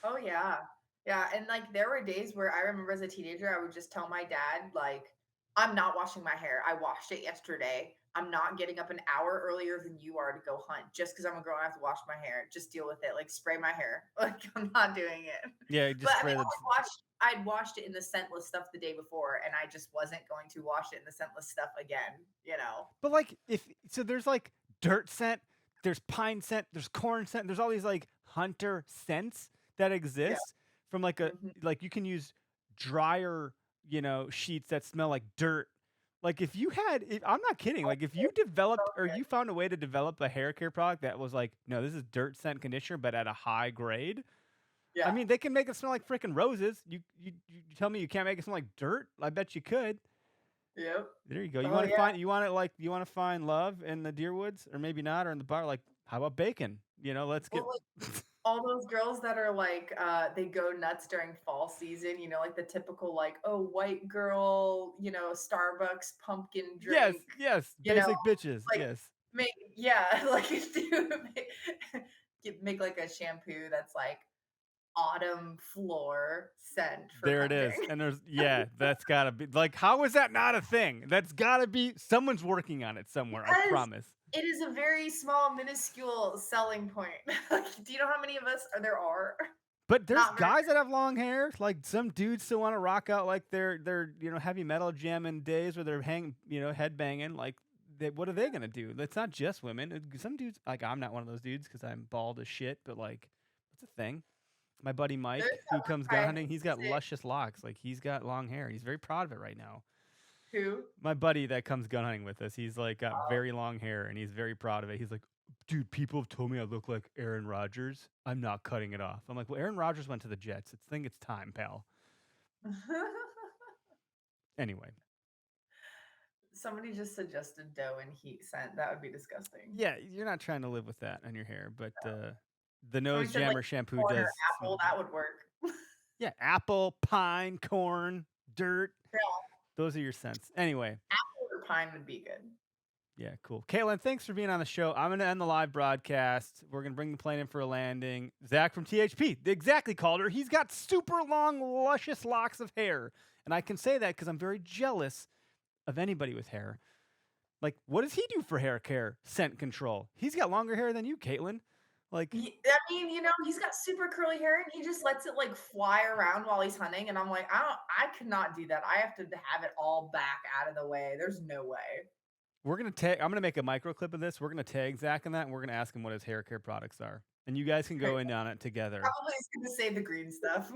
oh yeah, yeah. And like, there were days where I remember as a teenager, I would just tell my dad, like, I'm not washing my hair. I washed it yesterday. I'm not getting up an hour earlier than you are to go hunt just because I'm a girl. I have to wash my hair. Just deal with it. Like, spray my hair. Like, I'm not doing it. yeah, just But I spray mean, the. I'd washed it in the scentless stuff the day before, and I just wasn't going to wash it in the scentless stuff again, you know? But like, there's like dirt scent, there's pine scent, there's corn scent, there's all these like hunter scents that exist from like like you can use drier, you know, sheets that smell like dirt. Like if I'm not kidding, like if you developed or you found a way to develop a hair care product that was like, no, this is dirt scent conditioner, but at a high grade. Yeah. I mean, they can make it smell like freaking roses. You tell me you can't make it smell like dirt? I bet you could. Yep. There you go. You want to find love in the deer woods, or maybe not, or in the bar. Like, how about bacon? You know, let's get all those girls that are like they go nuts during fall season. You know, like the typical like, oh, white girl, you know, Starbucks pumpkin drink. Yes, basic bitches. Like, yes. Make like a shampoo that's like autumn floor scent. There it is. And that's gotta be like, how is that not a thing? That's gotta be, someone's working on it somewhere. I promise. It is a very small, minuscule selling point. Do you know how many of us there are? But there's Not very. guys that have long hair. Like some dudes still want to rock out like they're heavy metal jamming days where they're head banging. Like what are they gonna do? It's not just women. Some dudes, like I'm not one of those dudes because I'm bald as shit. But like, it's a thing. My buddy Mike, There's who that one comes gun guy hunting, he's got who's luscious locks. Like he's got long hair. He's very proud of it right now. who? My buddy that comes gun hunting with us, he's like got very long hair and he's very proud of it. He's like, dude, people have told me I look like Aaron Rodgers. I'm not cutting it off. I'm like, well, Aaron Rodgers went to the Jets. I think it's time, pal. Anyway. Somebody just suggested dough and heat scent. That would be disgusting. Yeah, you're not trying to live with that on your hair, but the Somebody nose said, jammer like, shampoo corn or does. apple, that would work. Yeah, apple, pine, corn, dirt. Yeah. Those are your scents. Anyway. Apple or pine would be good. Yeah, cool. Katelyn, thanks for being on the show. I'm going to end the live broadcast. We're going to bring the plane in for a landing. Zach from THP, exactly called her. He's got super long, luscious locks of hair. And I can say that because I'm very jealous of anybody with hair. Like, what does he do for hair care? Scent control. He's got longer hair than you, Katelyn. Like, I mean, he's got super curly hair and he just lets it like fly around while he's hunting. And I'm like, I could not do that. I have to have it all back out of the way. There's no way. I'm going to make a micro clip of this. We're going to tag Zach in that and we're going to ask him what his hair care products are. And you guys can go in on it together. Probably is going to say the green stuff.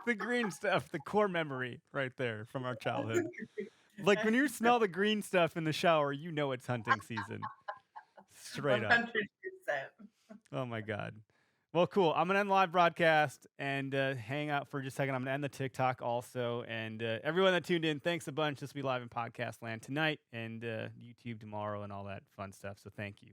The green stuff, the core memory right there from our childhood. Like when you smell the green stuff in the shower, you know it's hunting season. Straight 100%. up. Oh my God. Well, cool. I'm going to end the live broadcast and hang out for just a second. I'm going to end the TikTok also. And everyone that tuned in, thanks a bunch. This will be live in podcast land tonight and YouTube tomorrow and all that fun stuff. So thank you.